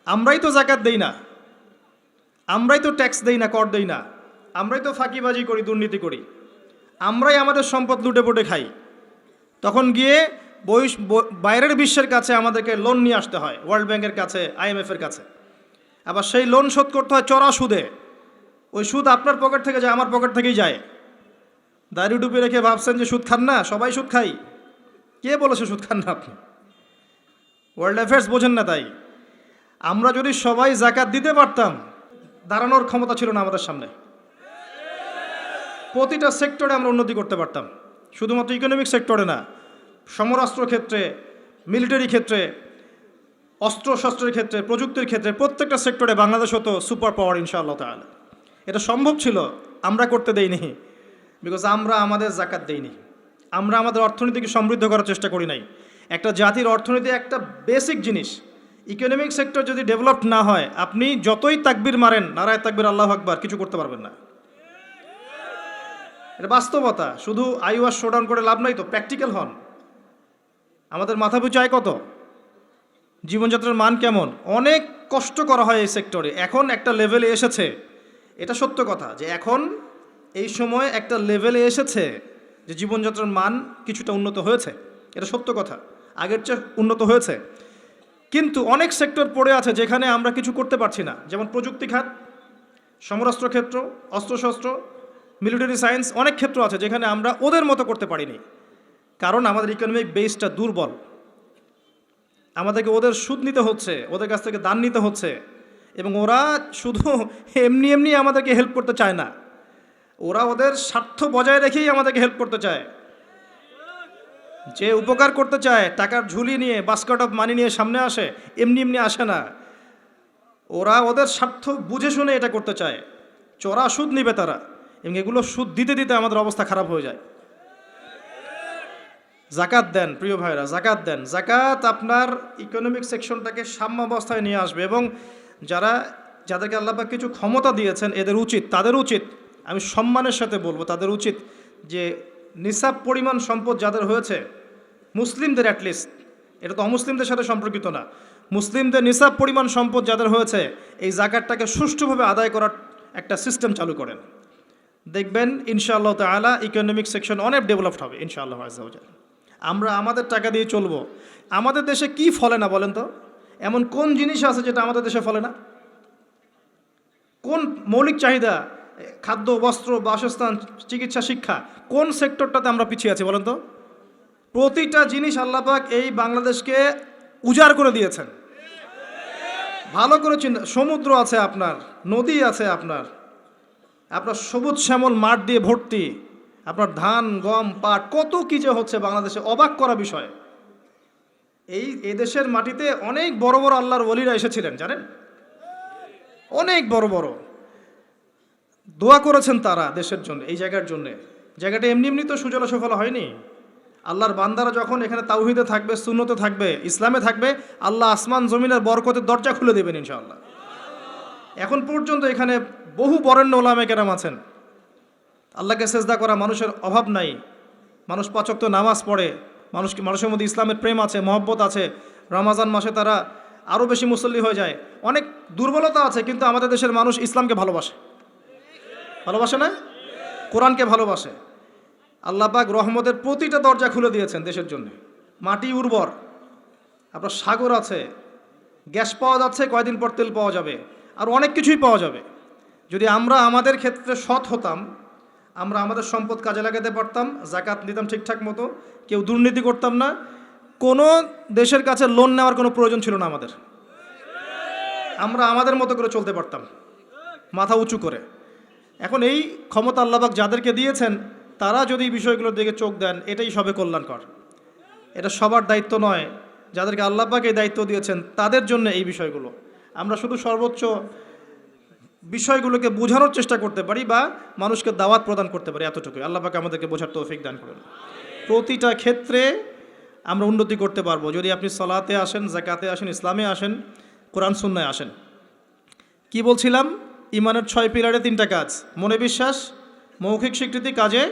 আমরাই তো যাকাত দেই না, আমরাই তো ট্যাক্স দেই না, কর দেই না, আমরাই তো ফাঁকিবাজি করি, দুর্নীতি করি, আমরাই আমাদের সম্পদ লুটে পুটে খাই। তখন গিয়ে বাইরের বিশ্বের কাছে আমাদেরকে লোন নিয়ে আসতে হয়, ওয়ার্ল্ড ব্যাংকের কাছে, IMF-এর কাছে। আবার সেই লোন শোধ করতে হয় চড়া সুদে। ওই সুদ আপনার পকেট থেকে যায়, আমার পকেট থেকেই যায়। দাড়ি টুপি রেখে ভাবছেন যে সুদ খান না? সবাই সুদ খাই। কে বলেছে সুদ খান না আপনি? ওয়ার্ল্ড অ্যাফেয়ার্স বোঝেন না তাই। আমরা যদি সবাই যাকাত দিতে পারতাম, দাঁড়ানোর ক্ষমতা ছিল না আমাদের সামনে। প্রতিটা সেক্টরে আমরা উন্নতি করতে পারতাম, শুধুমাত্র ইকোনমিক সেক্টরে না, সমরাস্ত্র ক্ষেত্রে, মিলিটারি ক্ষেত্রে, অস্ত্রশস্ত্রের ক্ষেত্রে, প্রযুক্তির ক্ষেত্রে, প্রত্যেকটা সেক্টরে বাংলাদেশ হতো সুপার পাওয়ার ইনশাআল্লাহ তাআলা। এটা সম্ভব ছিল, আমরা করতে দেইনি, বিকজ আমরা আমাদের যাকাত দেইনি। আমরা আমাদের অর্থনীতিকে সমৃদ্ধ করার চেষ্টা করি নাই। একটা জাতির অর্থনীতি একটা বেসিক জিনিস। ইকোনমিক সেক্টর যদি ডেভেলপড না হয়, আপনি যতই তাকবীর মারেন, নারায়ে তাকবীর, আল্লাহু আকবার, কিছু করতে পারবেন না। এটা বাস্তবতা। শুধু আইওয়াস শোডাউন করে লাভ নাই তো, প্র্যাকটিক্যাল হন। আমাদের মাথা পিছু আয় কত? জীবনযাত্রার মান কেমন? অনেক কষ্ট করা হয় এই সেক্টরে। এখন একটা লেভেলে এসেছে, এটা সত্য কথা, যে এখন এই সময় একটা লেভেলে এসেছে যে জীবনযাত্রার মান কিছুটা উন্নত হয়েছে, এটা সত্য কথা, আগের চেয়ে উন্নত হয়েছে। কিন্তু অনেক সেক্টর পড়ে আছে যেখানে আমরা কিছু করতে পারছি না, যেমন প্রযুক্তি খাত, সমরাস্ত্র ক্ষেত্র, অস্ত্রশস্ত্র, মিলিটারি সায়েন্স, অনেক ক্ষেত্র আছে যেখানে আমরা ওদের মতো করতে পারিনি, কারণ আমাদের ইকোনমিক বেসটা দুর্বল। আমাদেরকে ওদের সুদ নিতে হচ্ছে, ওদের কাছ থেকে দান নিতে হচ্ছে, এবং ওরা শুধু এমনি এমনি আমাদেরকে হেল্প করতে চায় না, ওরা ওদের স্বার্থ বজায় রেখেই আমাদেরকে হেল্প করতে চায়। যে উপকার করতে চায়, টাকার ঝুলি নিয়ে, বাস্কেট অফ মানি নিয়ে সামনে আসে, এমনি এমনি আসে না। ওরা ওদের স্বার্থ বুঝে শুনে এটা করতে চায়। চড়া সুদ নিবে তারা, এবং এগুলো সুদ দিতে দিতে আমাদের অবস্থা খারাপ হয়ে যায়। যাকাত দেন প্রিয় ভাইরা, যাকাত দেন। যাকাত আপনার ইকোনমিক সেকশনটাকে সাম্যাবস্থায় নিয়ে আসবে, এবং যাদেরকে আল্লাহ পাক কিছু ক্ষমতা দিয়েছেন, তাদের উচিত, আমি সম্মানের সাথে বলবো, তাদের উচিত যে নিসাব পরিমাণ সম্পদ যাদের হয়েছে, মুসলিমদের অ্যাটলিস্ট, এটা তো অমুসলিমদের সাথে সম্পর্কিত না, মুসলিমদের নিসাব পরিমাণ সম্পদ যাদের হয়েছে, এই যাকাতটাকে সুষ্ঠুভাবে আদায় করার একটা সিস্টেম চালু করেন। দেখবেন ইনশাআল্লাহ তাআলা ইকোনমিক সেকশন অনেক ডেভেলপড হবে ইনশাআল্লাহ আযজা ওয়া জাল। আমরা আমাদের টাকা দিয়ে চলবো। আমাদের দেশে কি ফলে না বলেন তো? এমন কোন জিনিস আছে যেটা আমাদের দেশে ফলে না? কোন মৌলিক চাহিদা, খাদ্য, বস্ত্র, বাসস্থান, চিকিৎসা, শিক্ষা, কোন সেক্টরটাতে আমরা পিছিয়ে আছি বলেন তো? প্রতিটা জিনিস আল্লাহ পাক এই বাংলাদেশকে উজাড় করে দিয়েছেন। ভালো করে চিন্তা, সমুদ্র আছে আপনার, নদী আছে আপনার সবুজ শ্যামল মাঠ দিয়ে ভর্তি, আপনার ধান, গম, পাট, কত কি যে হচ্ছে বাংলাদেশে, অবাক করা বিষয়। এই দেশের মাটিতে অনেক বড় বড় আল্লাহর ওলিরা এসেছিলেন, জানেন? অনেক বড় বড় দোয়া করেছেন তারা দেশের জন্য, এই জায়গার জন্য। জায়গাটা এমনি এমনি তো সুজলা সুফলা হয়নি। আল্লাহর বান্দারা যখন এখানে তাওহীদে থাকবে, সুন্নতে থাকবে, ইসলামে থাকবে, আল্লাহ আসমান জমিনের বরকতের দরজা খুলে দেবেন ইনশাআল্লাহ। এখন পর্যন্ত এখানে বহু বরেণ্য ওলামায়ে কেরাম আছেন। আল্লাহকে সেজদা করা মানুষের অভাব নাই। মানুষ ৫ ওয়াক্ত নামাজ পড়ে, মানুষের মধ্যে ইসলামের প্রেম আছে, মহব্বত আছে। রমাজান মাসে তারা আরও বেশি মুসল্লি হয়ে যায়। অনেক দুর্বলতা আছে, কিন্তু আমাদের দেশের মানুষ ইসলামকে ভালোবাসে, ভালোবাসে না? কোরআনকে ভালোবাসে। আল্লাহ পাক রহমতের প্রতিটা দরজা খুলে দিয়েছেন দেশের জন্য। মাটি উর্বর, আপনার সাগর আছে, গ্যাস পাওয়া যাচ্ছে, কয়দিন পর তেল পাওয়া যাবে, আর অনেক কিছুই পাওয়া যাবে। যদি আমরা আমাদের ক্ষেত্রে সৎ হতাম, আমরা আমাদের সম্পদ কাজে লাগাতে পারতাম, জাকাত নিতাম ঠিকঠাক মতো, কেউ দুর্নীতি করতাম না, কোনো দেশের কাছে লোন নেওয়ার কোনো প্রয়োজন ছিল না আমাদের। আমরা আমাদের মতো করে চলতে পারতাম, মাথা উঁচু করে। এখন এই ক্ষমতা আল্লাহ পাক যাদেরকে দিয়েছেন, তারা যদি এই বিষয়গুলোর দিকে চোখ দেন, এটাই সবে কল্যাণকর। এটা সবার দায়িত্ব নয়। যাদেরকে আল্লাহ পাক এই দায়িত্ব দিয়েছেন তাদের জন্য এই বিষয়গুলো। আমরা শুধু সর্বোচ্চ বিষয়গুলোকে বোঝানোর চেষ্টা করতে পারি বা মানুষকে দাওয়াত প্রদান করতে পারি, এতটুকুই। আল্লাহ পাক আমাদেরকে বোঝার তৌফিক দান করেন। প্রতিটা ক্ষেত্রে আমরা উন্নতি করতে পারবো যদি আপনি সালাতে আসেন, যাকাতে আসেন, ইসলামে আসেন, কোরআন সুন্নায় আসেন। কি বলছিলাম? ইমানের 6 পিলারে 3টা কাজ: মনে বিশ্বাস, মৌখিক স্বীকৃতি, কাজে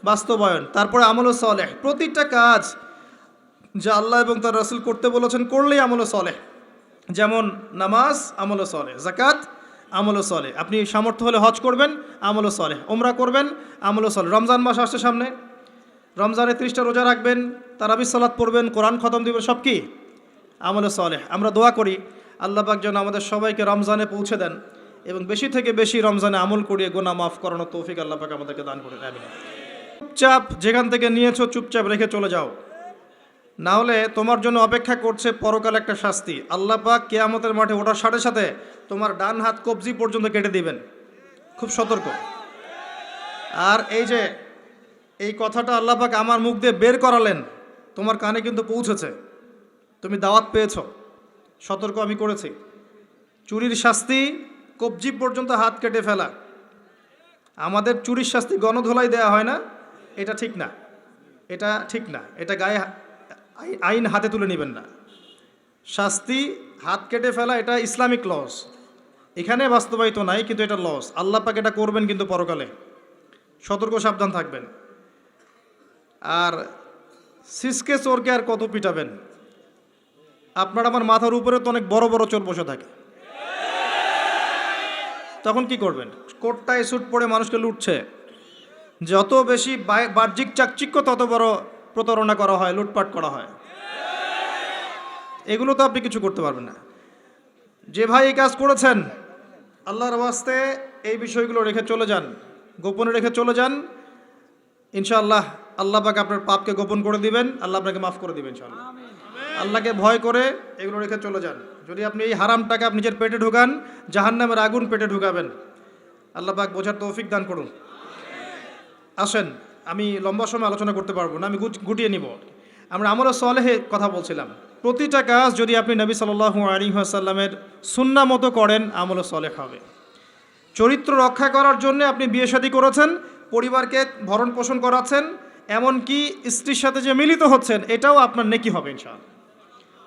বাস্তবায়ন, তারপরে আমলে সলেহ। প্রতিটা কাজ যা আল্লাহ এবং তার রাসূল করতে বলেছেন করলেই আমলে সলেহ। যেমন নামাজ, আমলে সলেহ; যাকাত, আমলে সলেহ। আপনি সামর্থ্য হলে হজ করবেন, আমলে সলেহ; ওমরা করবেন, আমলে সলেহ। রমজান মাস আসছে সামনে, রমজানে 30টা রোজা রাখবেন, তারাবির সালাত পড়বেন, কোরআন খতম দিবেন, সব কি আমলে সলেহ। আমরা দোয়া করি আল্লাহ পাক যেন আমাদের সবাইকে রমজানে পৌঁছে দেন এবং বেশি থেকে বেশি রমজানে আমল করিয়ে গুনাহ মাফ করানোর তৌফিক আল্লাহ পাক আমাদেরকে দান করেন। আমিন। চুপচাপ যেখান থেকে নিয়েছো চুপচাপ রেখে চলে যাও, না হলে তোমার জন্য অপেক্ষা করছে পরকাল একটা শাস্তি। আল্লাহ পাক কিয়ামতের মাঠে ওঠার সাথে সাথে তোমার ডান হাত কবজি পর্যন্ত কেটে দিবেন। খুব সতর্ক। আর এই কথাটা আল্লাহ পাক আমার মুখ দিয়ে বের করালেন, তোমার কানে কিন্তু পৌঁছেছে, তুমি দাওয়াত পেয়েছ। সতর্ক আমি করেছি। চুরির শাস্তি কবজি পর্যন্ত হাত কেটে ফেলা। আমাদের চুরির শাস্তি গণধোলাই দেয়া হয় না, এটা ঠিক না, এটা ঠিক না। এটা গায়ে আইন হাতে তুলে নেবেন না। শাস্তি হাত কেটে ফেলা এটা ইসলামিক লস, এখানে বাস্তবায়িত নাই, কিন্তু এটা লস। আল্লাহ পাক এটা করবেন কিন্তু পরকালে। সতর্ক, সাবধান থাকবেন। আর সিসকে চোরকে আর কত পিটাবেন? আপনার আমার মাথার উপরে তো অনেক বড় বড় চোর বসে থাকে, তখন কি করবেন? কোটটায় স্যুট পরে মানুষকে লুটছে। যত বেশি বাহ্যিক চাকচিক্য তত বড় প্রতারণা করা হয়, লুটপাট করা হয়। এগুলো তো আপনি কিছু করতে পারবেন না। যে ভাই এই কাজ করেছেন, আল্লাহর ওয়াস্তে এই বিষয়গুলো রেখে চলে যান, গোপনে রেখে চলে যান। ইনশাআল্লাহ আল্লাহ পাক আপনার পাপকে গোপন করে দিবেন, আল্লাহ আপনাকে মাফ করে দিবেন ইনশাআল্লাহ। আল্লাহকে ভয় করে এগুলো রেখে চলে যান। যদি আপনি এই হারাম টাকা নিজের পেটে ঢুকান, জাহান্নামের আগুন পেটে ঢুকাবেন। আল্লাহ পাক বোঝার তৌফিক দান করুন। আসেন, আমি লম্বা সময় আলোচনা করতে পারবো না, আমি গুটিয়ে নিব। আমরা আমলে সলেহে কথা বলছিলাম। প্রতিটা কাজ যদি আপনি নবী সাল্লাল্লাহু আলাইহি ওয়াসাল্লামের সুন্নাহ মতো করেন, আমলে সলেহ হবে। চরিত্র রক্ষা করার জন্য আপনি বিয়ে শাদী করেছেন, পরিবারকে ভরণ পোষণ করাচ্ছেন, এমনকি স্ত্রীর সাথে যে মিলিত হচ্ছেন, এটাও আপনার নেকি হবে ইনশাআল্লাহ।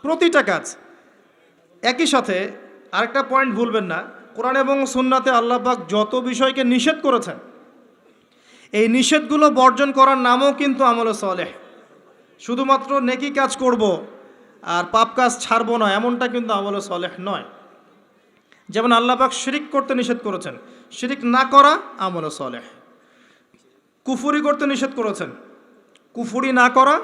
প্রতিটা কাজ। একই সাথে আরেকটা পয়েন্ট ভুলবেন না, কোরআন এবং সুন্নাতে আল্লাহ পাক যত বিষয়কে নিষেধ করেছেন, এই নিষেধগুলো বর্জন করার নামও কিন্তু আমলে সলেহ। শুধুমাত্র নেকি কাজ করব আর পাপ কাজ ছাড়বো না, এমনটা কিন্তু আমলে সলেহ নয়। যেমন আল্লাহ পাক শিরিক করতে নিষেধ করেছেন, শিরিক না করা আমলে সলেহ। কুফরি করতে নিষেধ করেছেন, কুফরি না করা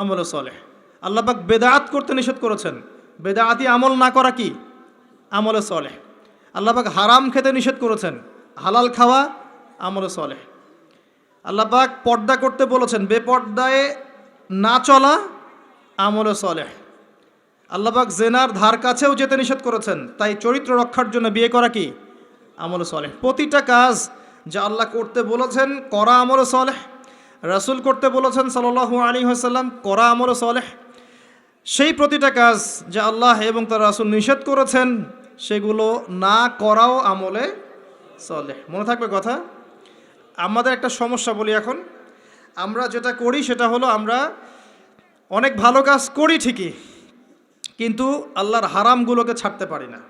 আমলে সলেহ। আল্লাহ পাক বেদাত করতে নিষেধ করেছেন, বেদাতি আমল না করা কি আমলে সলেহ। আল্লাহ পাক হারাম খেতে নিষেধ করেছেন, হালাল খাওয়া আমলে সলেহ। আল্লাহ পাক পর্দা করতে বলেছেন, বেপর্দায় না চলা আমলে সলেহ। আল্লাহ পাক জেনার ধার কাছেও যেতে নিষেধ করেছেন, তাই চরিত্র রক্ষার জন্য বিয়ে করা কি আমলে সলেহ। প্রতিটা কাজ যা আল্লাহ করতে বলেছেন করা আমলে সলেহ, রাসূল করতে বলেছেন সাল্লাল্লাহু আলাইহি ওয়াসাল্লাম করা আমলে সলেহ। সেই প্রতিটা কাজ যা আল্লাহ এবং তার রাসূল নিষেধ করেছেন সেগুলো না করাও আমলে সলেহ। মনে থাকবে কথা। আমাদের একটা সমস্যা বলি এখন, আমরা যেটা করি সেটা হলো আমরা অনেক ভালো কাজ করি ঠিকই, কিন্তু আল্লাহর হারামগুলোকে ছাড়তে পারি না।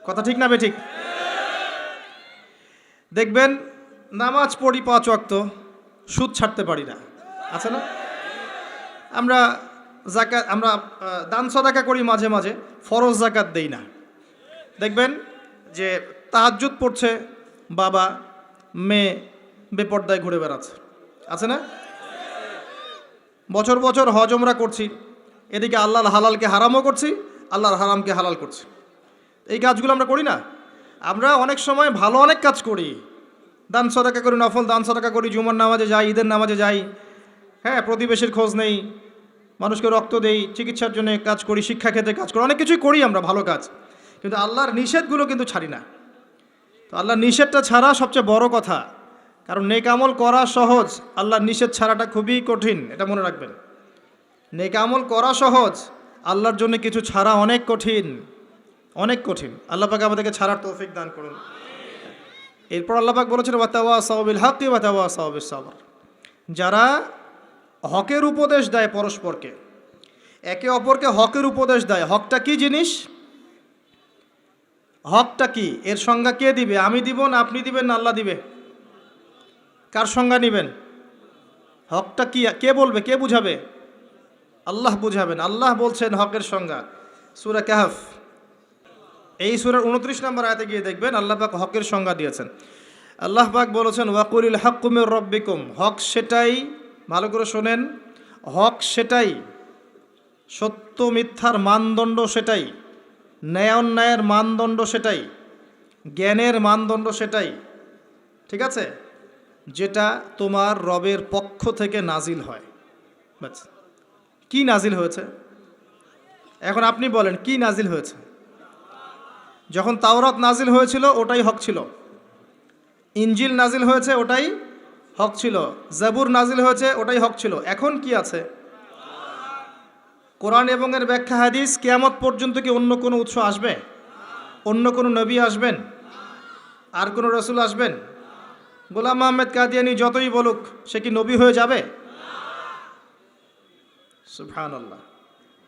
কথা ঠিক না বেঠিক? দেখবেন নামাজ পড়ি 5 ওয়াক্ত, সুদ ছাড়তে পারি না, আছে না? আমরা জাকাত, আমরা দান সদাকা করি মাঝে মাঝে, ফরজ জাকাত দেই না। দেখবেন যে তাহাজ্জুদ পড়ছে বাবা, মেয়ে বেপর্দায় ঘুরে বেড়াচ্ছে, আছে না? বছর বছর হজ ওমরা করছি, এদিকে আল্লাহর হালালকে হারামও করছি, আল্লাহর হারামকে হালাল করছি। এই কাজগুলো আমরা করি না। আমরা অনেক সময় ভালো অনেক কাজ করি, দান সদাকা করি, নফল দান সদাকা করি, জুমার নামাজে যাই, ঈদের নামাজে যাই, হ্যাঁ, প্রতিবেশীর খোঁজ নেই, মানুষকে রক্ত দেই, চিকিৎসার জন্য কাজ করি, শিক্ষা ক্ষেত্রে কাজ করি, অনেক কিছুই করি আমরা ভালো কাজ, কিন্তু আল্লাহর নিষেধগুলো কিন্তু ছাড়ি না। তো আল্লাহর নিষেধটা ছাড়া সবচেয়ে বড় কথা, কারণ নেক আমল করা সহজ, আল্লাহর নিষেধ ছাড়াটা খুবই কঠিন, এটা মনে রাখবেন। নেক আমল করা সহজ, আল্লাহর জন্য কিছু ছাড়া অনেক কঠিন, অনেক কঠিন। আল্লাহ পাক আমাদেরকে ছাড়ার তৌফিক দান করুন। এরপর আল্লাহ পাক বলেছেন ওয়াতাওয়াসাউ বিল হাক্কি ওয়াতাওয়াসাউ বিস সাবর, যারা হকের উপদেশ দেয় পরস্পরকে, একে অপরকে হকের উপদেশ দেয়। হকটা কি জিনিস? হকটা কি, এর সংজ্ঞা কে দিবে? আমি দিব না আপনি দিবেন না আল্লাহ দিবে? কার সংজ্ঞা নেবেন? হকটা কি কে বলবে, কে বুঝাবে? আল্লাহ বুঝাবেন। আল্লাহ বলছেন হকের সংজ্ঞা, সূরা কাহফ এই সূরার 29 নম্বর আয়াতে গিয়ে দেখবেন আল্লাহ পাক হকের সংজ্ঞা দিয়েছেন। আল্লাহ পাক বলেছেন ওয়াকুলিল হাক্কু মির রাব্বিকুম, হক সেটাই, ভালো করে শোনেন, হক সেটাই, সত্য মিথ্যার মানদণ্ড সেটাই, ন্যায় অন্যায়ের মানদণ্ড সেটাই, জ্ঞানের মানদণ্ড সেটাই, ঠিক আছে, যেটা তোমার রবের পক্ষ থেকে নাজিল হয়। বাস, কি নাজিল হয়েছে? এখন আপনি বলেন কি নাজিল হয়েছে? যখন তাওরাত নাজিল হয়েছিল ওটাই হক ছিল, ইনজিল নাজিল হয়েছে ওটাই হক ছিল, জাবুর নাজিল হয়েছে ওটাই হক ছিল। এখন কি আছে? কোরআন এবং এর ব্যাখ্যা হাদিস। কিয়ামত পর্যন্ত কি অন্য কোনো উৎস আসবে? অন্য কোনো নবী আসবেন? আর কোনো রসুল আসবেন? গোলাম আহমেদ কাদিয়ানি যতই বলুক, সে কি নবী হয়ে যাবে? সুবহানাল্লাহ।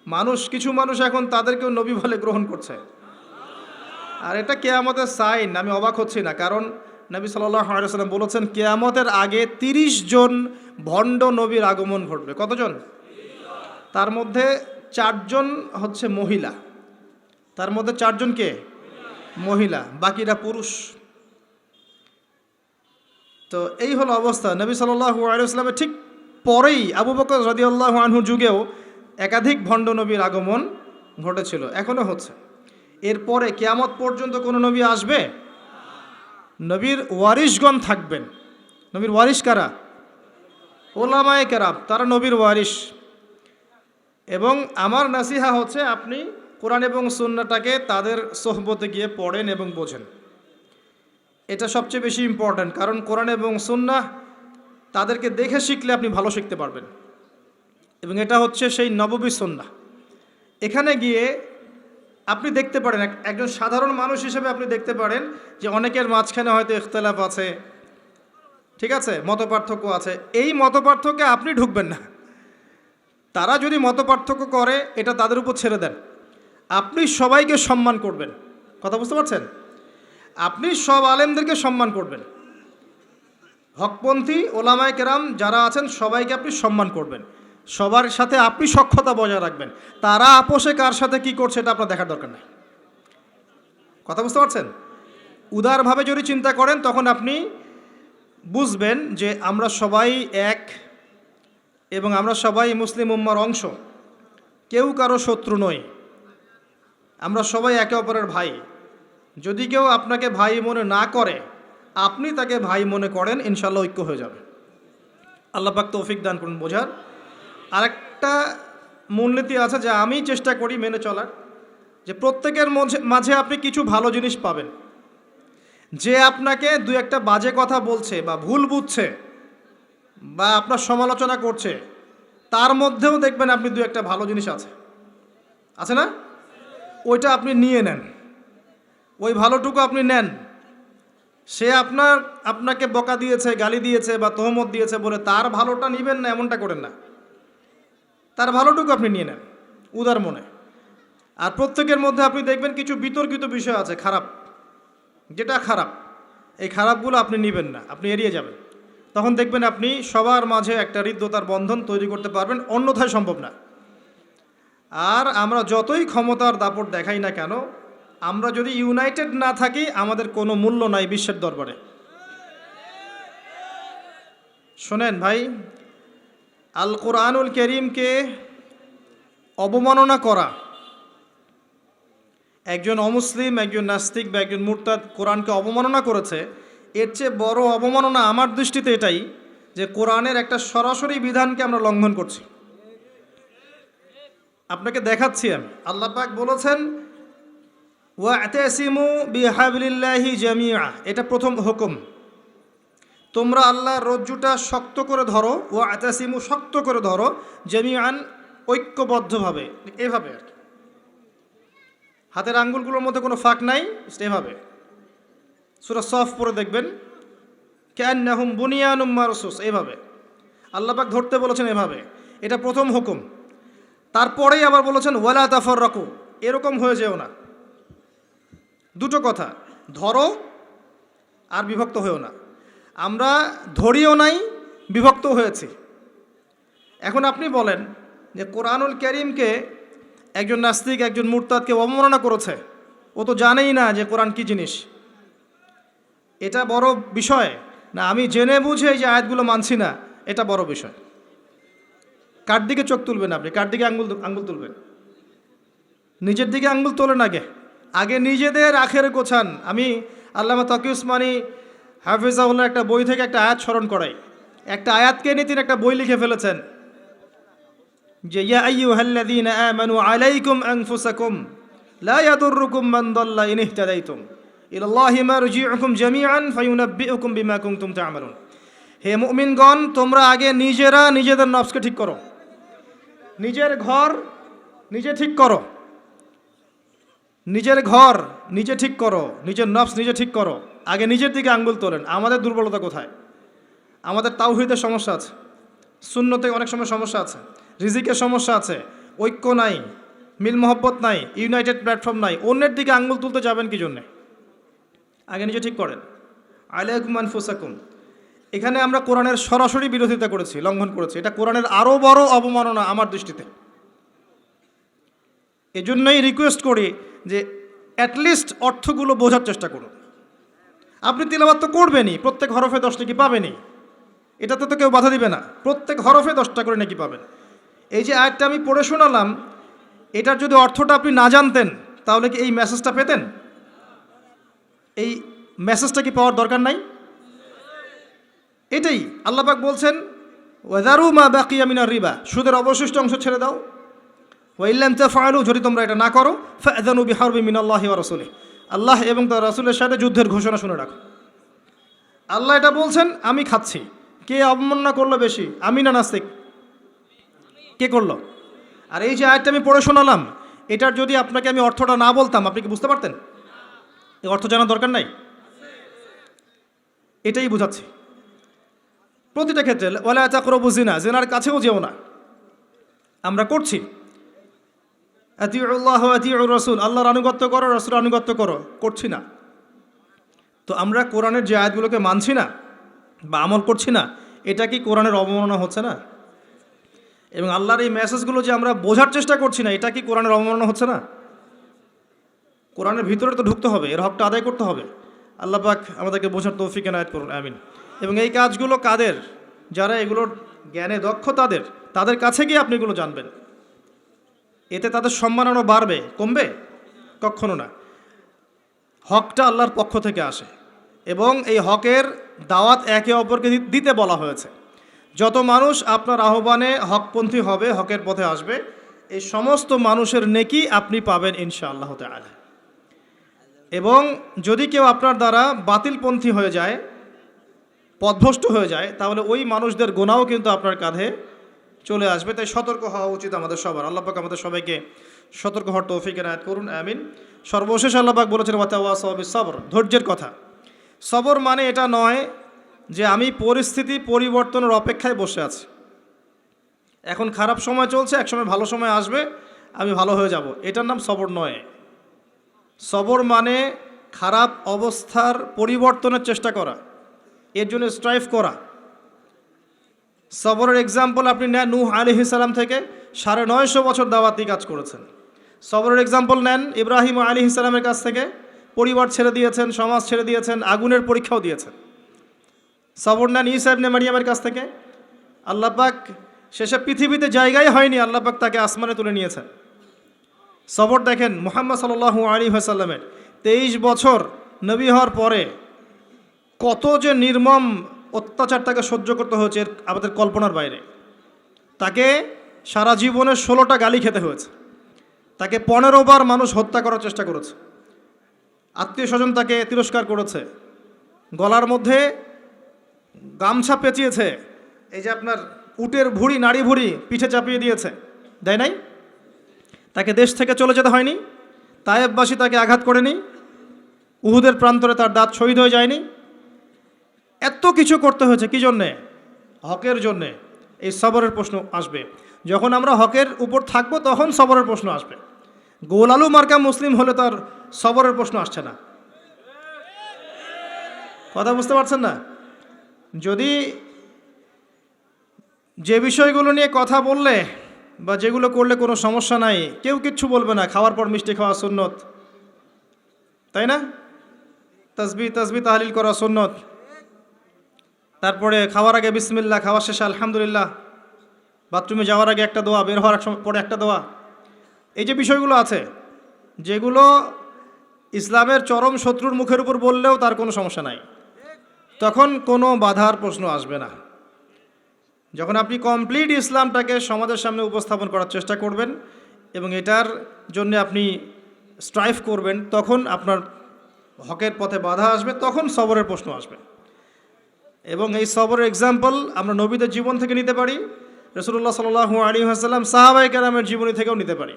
মানুষ, কিছু মানুষ এখন তাদেরকেও নবী বলে গ্রহণ করছে, আর এটা কিয়ামতের সাইন। আমি অবাক হচ্ছি না, কারণ নবী সাল্লাল্লাহু আলাইহি ওয়াসাল্লাম বলেছেন কিয়ামতের আগে 30 জন ভণ্ড নবীর আগমন ঘটবে। কতজন? তার মধ্যে 4 জন হচ্ছে মহিলা, তার মধ্যে 4 জন কে? মহিলা, বাকিরা পুরুষ। তো এই হলো অবস্থা। নবী সাল্লাল্লাহু আলাইহি ওয়াসাল্লামের ঠিক পরেই আবু বকর রাদিয়াল্লাহু আনহু যুগেও একাধিক ভণ্ড নবীর আগমন ঘটেছিল, এখনও হচ্ছে। এরপরে কিয়ামত পর্যন্ত কোনো নবী আসবে? নবীর ওয়ারিশগণ থাকবেন। নবীর ওয়ারিশ কারা? ওলামায়ে কেরাম, তারা নবীর ওয়ারিশ। এবং আমার নাসিহা হচ্ছে আপনি কোরআন এবং সুন্নাহটাকে তাদের সোহবতে গিয়ে পড়েন এবং বোঝেন, এটা সবচেয়ে বেশি ইম্পর্ট্যান্ট। কারণ কোরআন এবং সুন্নাহ তাদেরকে দেখে শিখলে আপনি ভালো শিখতে পারবেন, এবং এটা হচ্ছে সেই নববী সুন্নাহ। এখানে গিয়ে আপনি দেখতে পারেন, একজন সাধারণ মানুষ হিসেবে আপনি দেখতে পারেন যে অনেকের মাঝখানে হয়তো ইখতিলাফ আছে, ঠিক আছে, মতপার্থক্য আছে। এই মতপার্থক্যে আপনি ঢুকবেন না। তারা যদি মতপার্থক্য করে এটা তাদের উপর ছেড়ে দেন। আপনি সবাইকে সম্মান করবেন, কথা বুঝতে পারছেন? আপনি সব আলেমদেরকে সম্মান করবেন, হকপন্থী ওলামায়ে কেরাম যারা আছেন সবাইকে আপনি সম্মান করবেন, সবার সাথে আপনি সখ্যতা বজায় রাখবেন। তারা আপোষে কার সাথে কি করছে এটা আপনার দেখার দরকার নেই, কথা বুঝতে পারছেন? উদারভাবে যদি চিন্তা করেন তখন আপনি বুঝবেন যে আমরা সবাই এক, এবং আমরা সবাই মুসলিম উম্মার অংশ, কেউ কারো শত্রু নই, আমরা সবাই একে অপরের ভাই। যদি কেউ আপনাকে ভাই মনে না করে, আপনি তাকে ভাই মনে করেন, ইনশাআল্লাহ ঐক্য হয়ে যাবে। আল্লাহ পাক তৌফিক দান করুন বোঝার। আরেকটা মূলনীতি আছে যা আমি চেষ্টা করি মেনে চলার, যে প্রত্যেকের মাঝে আপনি কিছু ভালো জিনিস পাবেন। যে আপনাকে দু একটা বাজে কথা বলছে বা ভুল বুঝছে বা আপনার সমালোচনা করছে, তার মধ্যেও দেখবেন আপনি দু একটা ভালো জিনিস আছে। আছে না? ওইটা আপনি নিয়ে নেন, ওই ভালোটুকু আপনি নেন। সে আপনাকে বকা দিয়েছে, গালি দিয়েছে বা তহমত দিয়েছে বলে তার ভালোটা নিবেন না, এমনটা করেন না। তার ভালোটুকু আপনি নিয়ে নেন উদার মনে। আর প্রত্যেকের মধ্যে আপনি দেখবেন কিছু বিতর্কিত বিষয় আছে খারাপ, যেটা খারাপ, এই খারাপগুলো আপনি নেবেন না, আপনি এড়িয়ে যাবেন। তখন দেখবেন আপনি সবার মাঝে একটা হৃদ্যতার বন্ধন তৈরি করতে পারবেন, অন্যথায় সম্ভব না। আর আমরা যতই ক্ষমতার দাপট দেখাই না কেন, আমরা যদি ইউনাইটেড না থাকি আমাদের কোনো মূল্য নাই বিশ্বের দরবারে। শোনেন ভাই, আল কোরআনুল কারীমকে অবমাননা করা, একজন অমুসলিম, একজন নাস্তিক বা একজন মুরতাদ কোরআনকে অবমাননা করেছে, এর চেয়ে বড় অবমাননা আমার দৃষ্টিতে এটাই যে কোরআনের একটা সরাসরি বিধানকে আমরা লঙ্ঘন করছি। আপনাকে দেখাচ্ছি আমি, আল্লাহ পাক বলেছেন ওয়া'তাসিমু বিহাবলিল্লাহি জামিআ, এটা প্রথম হুকুম। তোমরা আল্লাহর রজ্জুটা শক্ত করে ধরো, ওয়া'তাসিমু শক্ত করে ধরো, জামিআন ঐক্যবদ্ধভাবে, এভাবে আর কি, হাতের আঙ্গুলগুলোর মধ্যে কোনো ফাঁক নাই, এভাবে। সূরা সফ পড়ে দেখবেন, কান্নাহুম বুনিয়ানুম মারসুস, এভাবে আল্লাহ পাক ধরতে বলেছেন এভাবে, এটা প্রথম হুকুম। তারপরেই আবার বলেছেন ওয়ালা তাফাররাকু, এরকম হয়ে যেও না। দুটো কথা, ধরো আর বিভক্ত হয়েও না। আমরা ধরিও নাই, বিভক্ত হয়েছি। এখন আপনি বলেন যে কোরআনুল কারীমকে একজন নাস্তিক, একজন মুরতাদকে অবমাননা করেছে, ও তো জানেই না যে কোরআন কী জিনিস। এটা বড় বিষয় না আমি জেনে বুঝে এই যে আয়াতগুলো মানছি না, এটা বড় বিষয়? কার দিকে চোখ তুলবেন আপনি, কার দিকে আঙ্গুল তুলবেন? নিজের দিকে আঙ্গুল তোলেন আগে, আগে নিজেদের আখের গোছান। আমি আল্লামা তকি উসমানী হাফিজাহুল্লাহ একটা বই থেকে একটা আয়াত স্মরণ করাই। একটা আয়াতকে নিয়ে তিনি একটা বই লিখে ফেলেছেন যে ইয়া আইয়ুহাল্লাযীনা আমানু আলাইকুম আনফুসাকুম লা ইয়াদুররুকুম মান দাল্লা ইন ইহতাদাইতুম ইলাল্লাহি মারজিউকুম জামিআন ফায়ুনাব্বিউকুম বিমা কুনতুম তা'মালুন। হে মুমিনগণ, তোমরা আগে নিজেরা নিজেদের নফসকে ঠিক করো, নিজের ঘর নিজে ঠিক করো, নিজের ঘর নিজে ঠিক করো, নিজের নফস নিজে ঠিক করো। আগে নিজের দিকে আঙ্গুল তোলেন। আমাদের দুর্বলতা কোথায়? আমাদের তাওহীদের সমস্যা আছে, সুন্নতে অনেক সময় সমস্যা আছে, রিজিকের সমস্যা আছে, ঐক্য নাই, মিল মহব্বত নাই, ইউনাইটেড প্ল্যাটফর্ম নাই। অন্যের দিকে আঙ্গুল তুলতে যাবেন কি জন্যে? আগে নিজে ঠিক করেন। আলাইকুম আনফুসাকুম, এখানে আমরা কোরআনের সরাসরি বিরোধিতা করেছি, লঙ্ঘন করেছি। এটা কোরআনের আরও বড় অবমাননা আমার দৃষ্টিতে। এজন্যই রিকোয়েস্ট করি যে অ্যাটলিস্ট অর্থগুলো বোঝার চেষ্টা করুন। আপনি তিলাওয়াত তো করবেনই, প্রত্যেক হরফে 10 নাকি পাবেনই, এটাতে তো কেউ বাধা দিবে না। প্রত্যেক হরফে 10টা করে নাকি পাবেন। এই যে আয়াতটা আমি পড়ে শোনালাম, এটার যদি অর্থটা আপনি না জানতেন তাহলে কি এই মেসেজটা পেতেন? এই মেসেজটা কি পাওয়ার দরকার নাই? এটাই আল্লাহ পাক বলছেন ওয়াযারু মা বাকিয়া মিনার রিবা, সুদের অবশিষ্ট অংশ ছেড়ে দাও। ওয়া ইল্লাম তাফআলু, যদি তোমরা এটা না করো, ফাআযানু বিহারবিন মিনাল্লাহি ওয়া রাসূলিহি, আল্লাহ এবং তার রাসূলের সাথে যুদ্ধের ঘোষণা শুনে রাখো। আল্লাহ এটা বলছেন, আমি খাচ্ছি। কে অবমাননা করলো বেশি, আমি না নাস্তিক? কে করলো? আর এই যে আয়াতটা আমি পড়ে শোনালাম, এটার যদি আপনাকে আমি অর্থটা না বলতাম, আপনি কি বুঝতে পারতেন? এই অর্থ জানার দরকার নাই? এটাই বুঝাচ্ছি। প্রতিটা ক্ষেত্রে ওয়ালা তাকরাবু জিনা, জিনার কাছেও যেও না। আমরা করছি। আতিউল্লাহ ওয়া আতিউর রাসূল, আল্লাহর আনুগত্য করো, রাসূলের আনুগত্য করো, করছি না। তো আমরা কোরআনের যে আয়াতগুলোকে মানছি না বা আমল করছি না, এটা কি কোরআনের অবমাননা হচ্ছে না? এবং আল্লাহর এই মেসেজগুলো যে আমরা বোঝার চেষ্টা করছি না, এটা কি কোরআনের অবমাননা হচ্ছে না? কোরআনের ভিতরে তো ঢুকতে হবে, এর হকটা আদায় করতে হবে। আল্লাহ পাক আমাদেরকে বোঝার তৌফিক এনায়েত করুন, আমিন। এবং এই কাজগুলো কাদের, যারা এগুলোর জ্ঞানে দক্ষ, তাদের কাছে গিয়ে আপনি এগুলো জানবেন। এতে তাদের সম্মান আরও বাড়বে, কমবে? কখনো না। হকটা আল্লাহর পক্ষ থেকে আসে এবং এই হকের দাওয়াত একে অপরকে দিতে বলা হয়েছে। যত মানুষ আপনার আহ্বানে হকপন্থী হবে, হকের পথে আসবে, এই সমস্ত মানুষের নেকি আপনি পাবেন ইনশাআল্লাহ তাআলা। এবং যদি কেউ আপনার দ্বারা বাতিলপন্থী হয়ে যায়, পথভ্রষ্ট হয়ে যায়, তাহলে ওই মানুষদের গুনাহও কিন্তু আপনার কাঁধে চলে আসবে। তাই সতর্ক হওয়া উচিত আমাদের সবার। আল্লাহ পাক আমাদের সবাইকে সতর্ক হওয়ার তৌফিক এনায়েত করুন, আমিন। সর্বশেষ আল্লাহ পাক বলেছেন ওয়াতাওয়াসাউ বিস-সাবর, ধৈর্যের কথা। সবর মানে এটা নয় যে আমি পরিস্থিতি পরিবর্তনের অপেক্ষায় বসে আছি, এখন খারাপ সময় চলছে, এক সময় ভালো সময় আসবে, আমি ভালো হয়ে যাব, এটার নাম সবর নয়। সবর মানে খারাপ অবস্থার পরিবর্তনের চেষ্টা করা, এর জন্য স্ট্রাইভ করা। সবরের এক্সাম্পল আপনি নেন নূহ আলাইহিস সালাম থেকে 950 বছর দাওয়াতি কাজ করেছেন। সবরের এক্সাম্পল নেন ইব্রাহিম আলাইহিস সালামের কাছ থেকে, পরিবার ছেড়ে দিয়েছেন, সমাজ ছেড়ে দিয়েছেন, আগুনের পরীক্ষাও দিয়েছেন। সবর নেন ঈসা ইবনে মারইয়ামের কাছ থেকে, আল্লাহ পাক শেষে পৃথিবীতে জায়গায় হয়নি, আল্লাহ পাক তাকে আসমানে তুলে নিয়েছেন। সবর দেখেন মুহাম্মদ সাল্লাল্লাহু আলাইহি ওয়াসাল্লামের 23 বছর নবী হওয়ার পরে কত যে নির্মম অত্যাচার তাকে সহ্য করতে হয়েছে আমাদের কল্পনার বাইরে। তাকে সারা জীবনে 16টা গালি খেতে হয়েছে, তাকে 15 বার মানুষ হত্যা করার চেষ্টা করেছে, আত্মীয় স্বজন তাকে তিরস্কার করেছে, গলার মধ্যে গামছা পেঁচিয়েছে, এই যে আপনার উটের ভুঁড়ি, নাড়ি ভুঁড়ি পিঠে চাপিয়ে দিয়েছে, দেয় নাই? তাকে দেশ থেকে চলে যেতে হয়নি, তায়েববাসী তাকে আঘাত করেনি, উহুদের প্রান্তরে তার দাঁত শহীদ হয়ে যায়নি। এত কিছু করতে হয়েছে কি জন্যে? হকের জন্যে। এই সবরের প্রশ্ন আসবে যখন আমরা হকের উপর থাকবো, তখন সবরের প্রশ্ন আসবে। গোল আলু মার্কা মুসলিম হলে তার সবরের প্রশ্ন আসছে না। কথা বুঝতে পারছেন না? যদি যে বিষয়গুলো নিয়ে কথা বললে বা যেগুলো করলে কোনো সমস্যা নাই, কেউ কিচ্ছু বলবে না, খাওয়ার পর মিষ্টি খাওয়া সুন্নত, তাই না? তাসবিহ তাহলিল করা সুন্নত, তারপরে খাওয়ার আগে বিসমিল্লাহ, খাওয়ার শেষে আলহামদুলিল্লাহ, বাথরুমে যাওয়ার আগে একটা দোয়া, বের হওয়ার পরে একটা দোয়া, এই যে বিষয়গুলো আছে যেগুলো ইসলামের চরম শত্রুর মুখের উপর বললেও তার কোনো সমস্যা নাই, তখন কোনো বাধার প্রশ্ন আসবে না। যখন আপনি কমপ্লিট ইসলামটাকে সমাজের সামনে উপস্থাপন করার চেষ্টা করবেন এবং এটার জন্য আপনি স্ট্রাইভ করবেন, তখন আপনার হকের পথে বাধা আসবে, তখন সবরের প্রশ্ন আসবে। এবং এই সবরের এক্সাম্পল আমরা নবীদের জীবন থেকে নিতে পারি, রাসূলুল্লাহ সাল্লাল্লাহু আলাইহি ওয়াসাল্লাম সাহাবায়ে কেরামের জীবনী থেকেও নিতে পারি।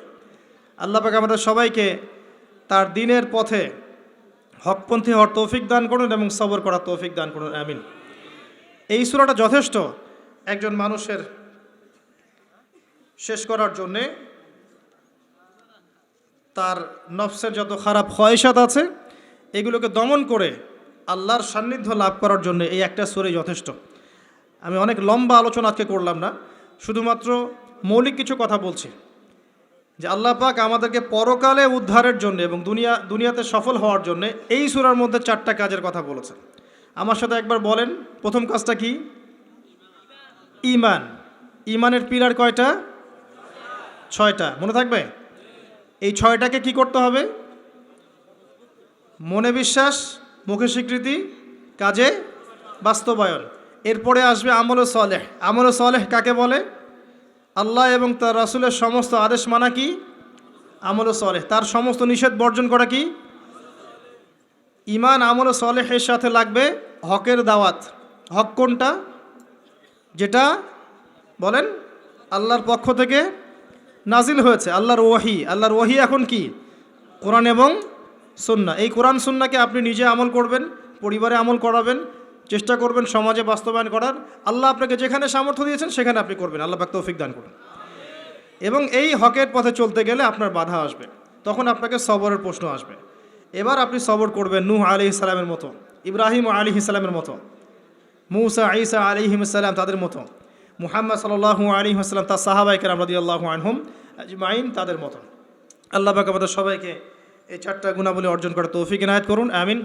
আল্লাহ পাক আমাদের সবাইকে তার দ্বীনের পথে হকপন্থী হওয়ার তৌফিক দান করুন এবং সবর করার তৌফিক দান করুন, আমিন। এই সূরাটা যথেষ্ট একজন মানুষের শেষ করার জন্যে, তার নফসের যত খারাপ খয়েশাত আছে এগুলোকে দমন করে আল্লাহর সান্নিধ্য লাভ করার জন্য এই একটা সূরাই যথেষ্ট। আমি অনেক লম্বা আলোচনা আজকে করলাম না, শুধুমাত্র মৌলিক কিছু কথা বলছি যে আল্লাহ পাক আমাদেরকে পরকালে উদ্ধারের জন্য এবং দুনিয়াতে সফল হওয়ার জন্য এই সূরার মধ্যে 4টা কাজের কথা বলেছেন। আমার সাথে একবার বলেন, প্রথম কাজটা কি? ঈমান। ঈমানের পিলার কয়টা? 6টা। মনে থাকবে? এই 6টাকে কি করতে হবে? মনে বিশ্বাস, মুখে স্বীকৃতি, কাজে বাস্তবায়ন। এরপরে আসবে আমল সালেহ। আমল সালেহ কাকে বলে? আল্লাহ এবং তার রাসূলের সমস্ত আদেশ মানা কি? আমল সালেহ। তার সমস্ত নিষেধ বর্জন করা কি? ঈমান আমল সালেহের সাথে লাগবে হকের দাওয়াত। হক কোনটা? যেটা বলেন আল্লাহর পক্ষ থেকে নাজিল হয়েছে, আল্লাহর ওয়াহি। আল্লাহর ওয়াহি এখন কি? কোরআন এবং সুন্নাহ। এই কোরআন সুন্নাহকে আপনি নিজে আমল করবেন, পরিবারে আমল করাবেন, চেষ্টা করবেন সমাজে বাস্তবায়ন করার। আল্লাহ আপনাকে যেখানে সামর্থ্য দিয়েছেন সেখানে আপনি করবেন। আল্লাহ পাক তৌফিক দান করুন। এবং এই হকের পথে চলতে গেলে আপনার বাধা আসবে, তখন আপনাকে সবরের প্রশ্ন আসবে। এবার আপনি সবর করবেন নূহ আলাইহিস সালামের মতো, ইব্রাহিম আলাইহিস সালামের মতো, মূসা ঈসা আলাইহিস সালাম তাদের মতো, মুহাম্মদ সাল্লাল্লাহু আলাইহি ওয়াসাল্লাম তার সাহাবায়ে কেরাম রাদিয়াল্লাহু আনহুম আজমাইন তাদের মতো। আল্লাহ পাক আমাদের সবাইকে এই 4টা গুণাবলী অর্জন করার তৌফিক এনায়েত করুন, আমিন।